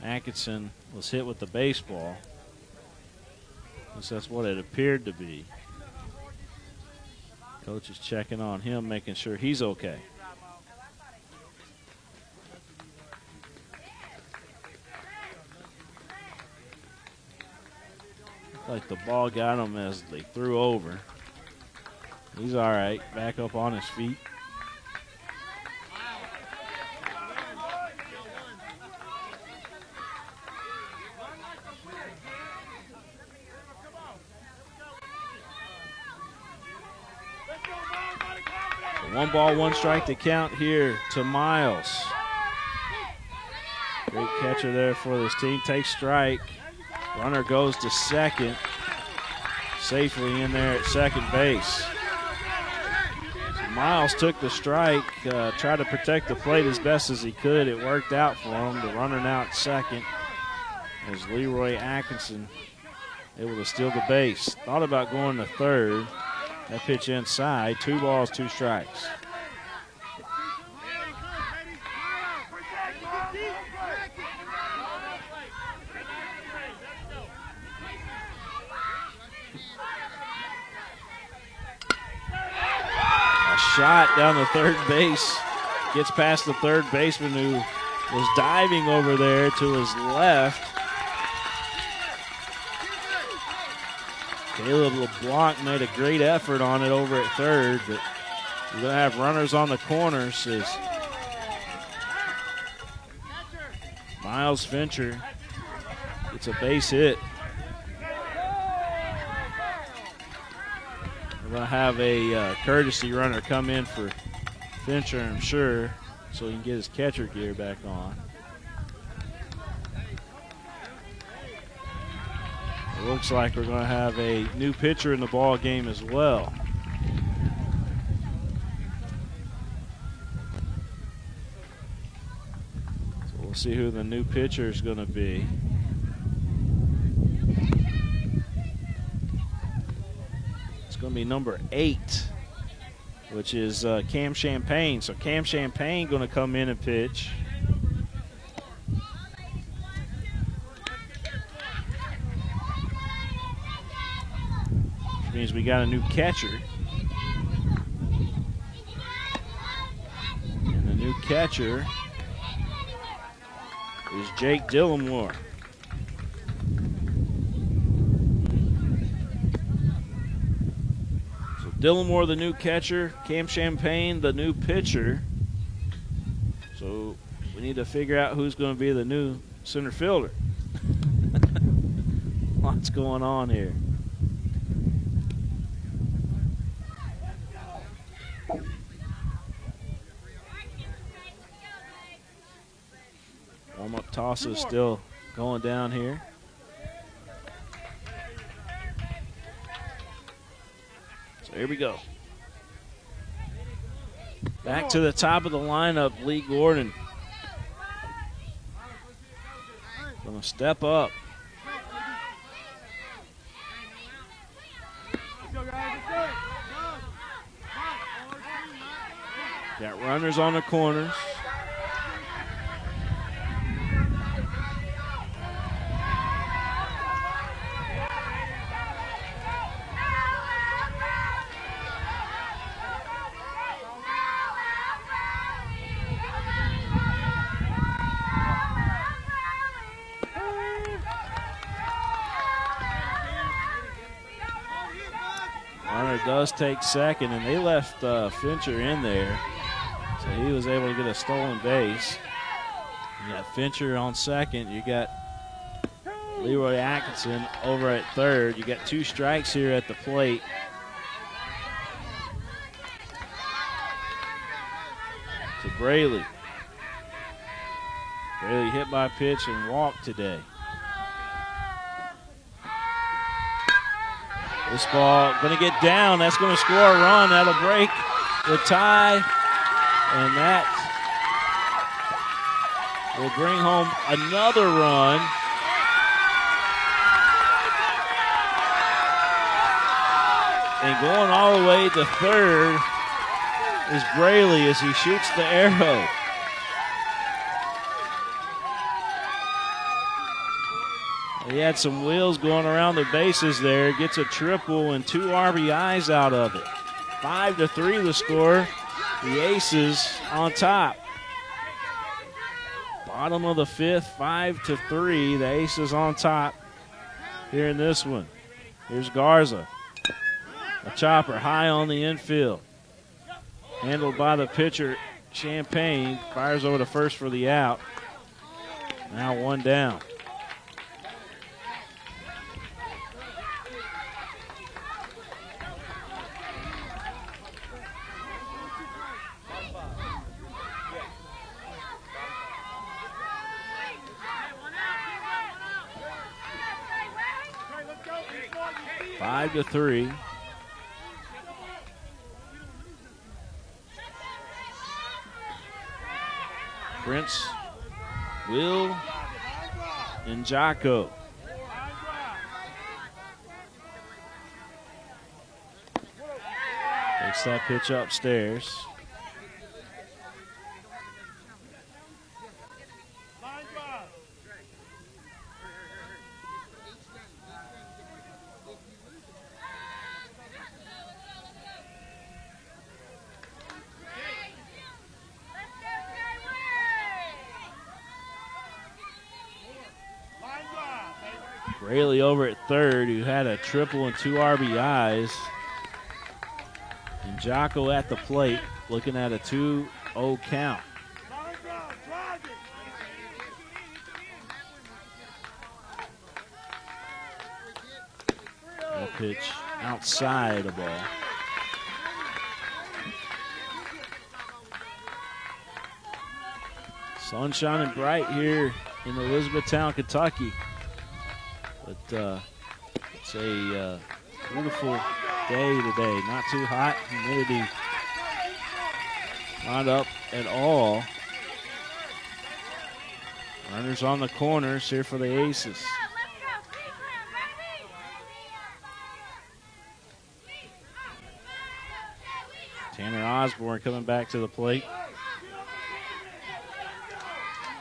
Atkinson was hit with the baseball. At least that's what it appeared to be. Coach is checking on him, making sure he's okay. Looked like the ball got him as they threw over. He's all right, back up on his feet. So 1 ball, 1 strike to count here to Miles. Great catcher there for this team. Takes strike. Runner goes to second. Safely in there at second base. Miles took the strike, tried to protect the plate as best as he could. It worked out for him. The runner now at second as Leroy Atkinson able to steal the base. Thought about going to third. That pitch inside. 2 balls, 2 strikes. Shot down the third base, gets past the third baseman who was diving over there to his left. Caleb LeBlanc made a great effort on it over at third, but we're going to have runners on the corners as Miles Fincher gets a base hit. We're going to have a courtesy runner come in for Fincher, I'm sure, so he can get his catcher gear back on. It looks like we're going to have a new pitcher in the ball game as well. So we'll see who the new pitcher is going to be. Going to be number 8, which is Cam Champagne. So Cam Champagne going to come in and pitch. Which means we got a new catcher. And the new catcher is Jake Dillamore. Dillamore, the new catcher. Cam Champagne, the new pitcher. So we need to figure out who's going to be the new center fielder. Lots going on here. Warm-up toss is still going down here. So here we go. Back to the top of the lineup, Lee Gordon. Gonna step up. Got runners on the corners. Runner does take second, and they left Fincher in there. So he was able to get a stolen base. You got Fincher on second. You got Leroy Atkinson over at third. You got 2 strikes here at the plate. To Braley. Braley hit by pitch and walked today. This ball going to get down. That's going to score a run. That'll break the tie. And that will bring home another run. And going all the way to third is Braley as he shoots the arrow. He had some wheels going around the bases there. Gets a triple and 2 RBIs out of it. 5-3 the score. The Aces on top. Bottom of the 5th, 5-3. The Aces on top here in this one. Here's Garza. A chopper high on the infield. Handled by the pitcher, Champagne. Fires over to first for the out. Now 1 down. Five to 3. Prince, Will, and Jocko. Takes that pitch upstairs. Braley over at third, who had a triple and 2 RBIs. And Jocko at the plate, looking at a 2-0 count. That pitch outside the ball. Sun shining bright here in Elizabethtown, Kentucky. But it's a beautiful day today. Not too hot, humidity not up at all. Runners on the corners here for the Aces. Tanner Osborne coming back to the plate.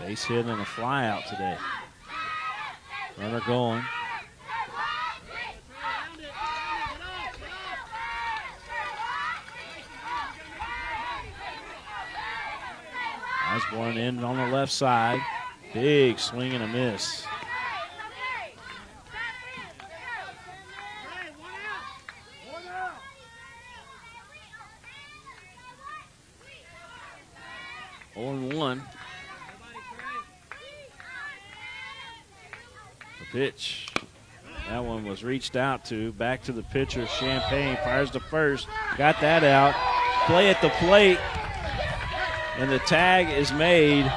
Base hit and a fly out today. Runner going. Osborne in on the left side. Big swing and a miss. On 1. The pitch. That one was reached out to. Back to the pitcher, Champagne. Fires to first. Got that out. Play at the plate. And the tag is made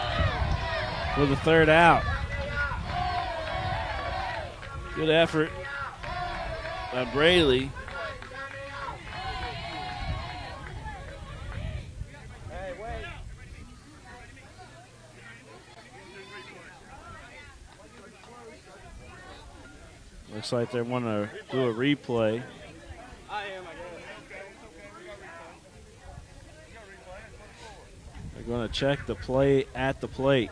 for the third out. Good effort by Braley. Hey, wait. Looks like they want to do a replay. I am, I guess. They're going to check the play at the plate.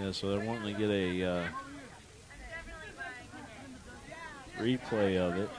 Yeah, so they're wanting to get a replay of it.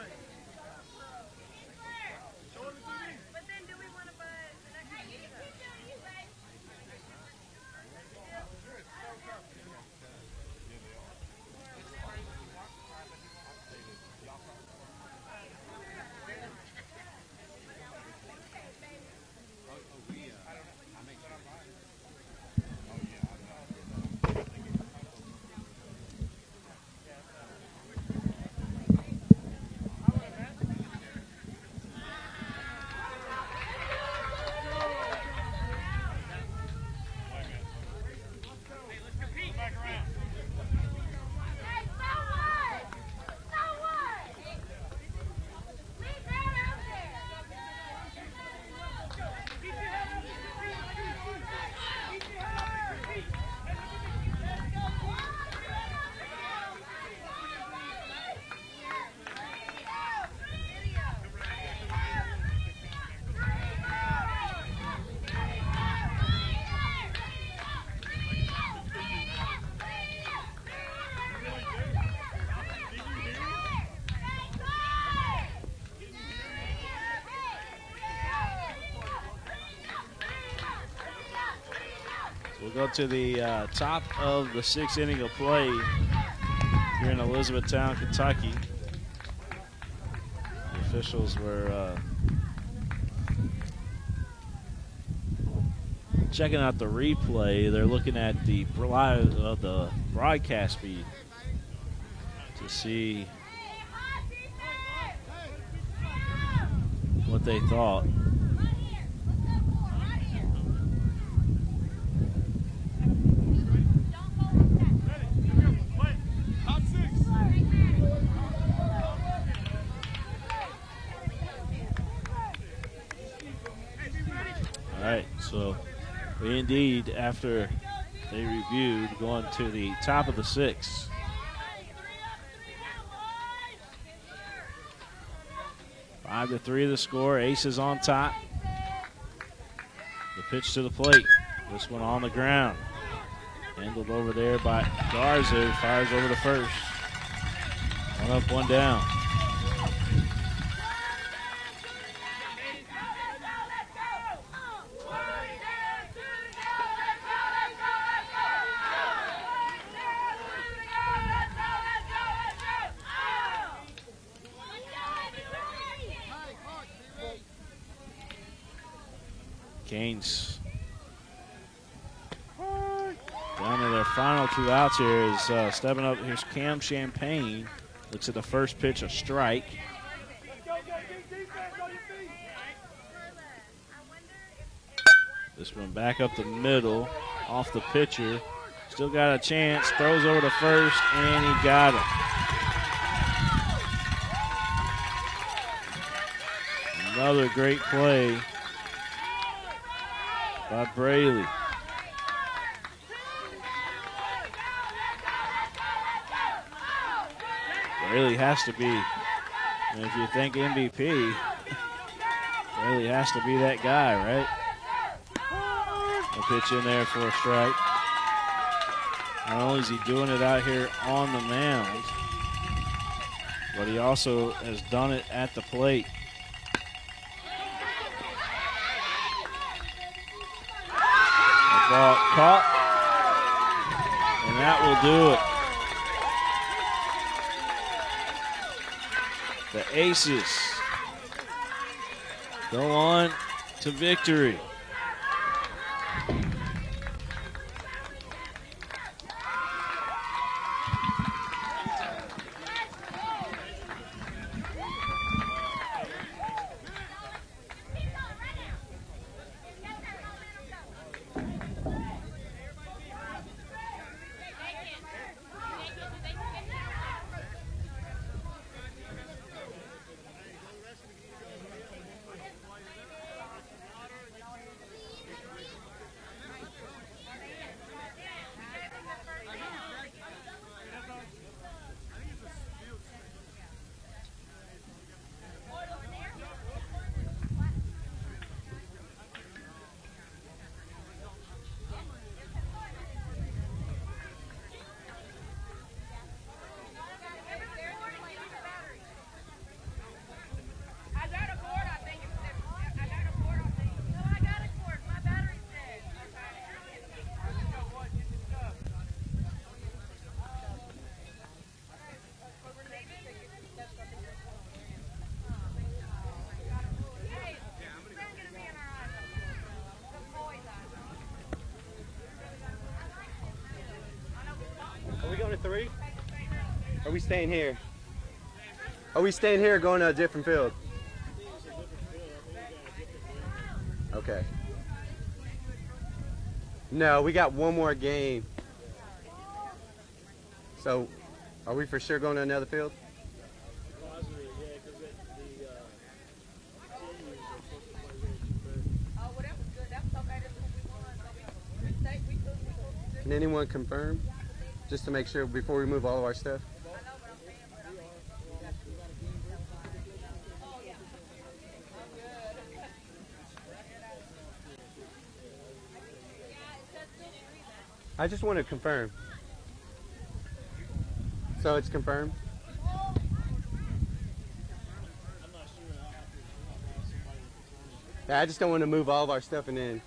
We'll go to the top of the 6th inning of play here in Elizabethtown, Kentucky. The officials were checking out the replay. They're looking at the broadcast feed to see what they thought. All right, so we indeed, after they reviewed, going to the top of the 6th. Five to 3 the score. ACES on top. The pitch to the plate. This one on the ground. Handled over there by Garza, who fires over to first. One up, one down. CANES down to their final 2 outs here is stepping up. Here's Cam Champagne. Looks at the first pitch, a strike. This one back up the middle, off the pitcher. Still got a chance, throws over to first, and he got him. Another great play by Braley. Braley has to be, and if you think MVP, Braley has to be that guy, right? A pitch in there for a strike. Not only is he doing it out here on the mound, but he also has done it at the plate. Ball caught, and that will do it. The Aces go on to victory. Are we going to 3? Are we staying here? Are we staying here or going to a different field? Okay. No, we got one more game. So, are we for sure going to another field? Can anyone confirm? Just to make sure before we move all of our stuff? I just want to confirm. So it's confirmed? Yeah, I just don't want to move all of our stuff and then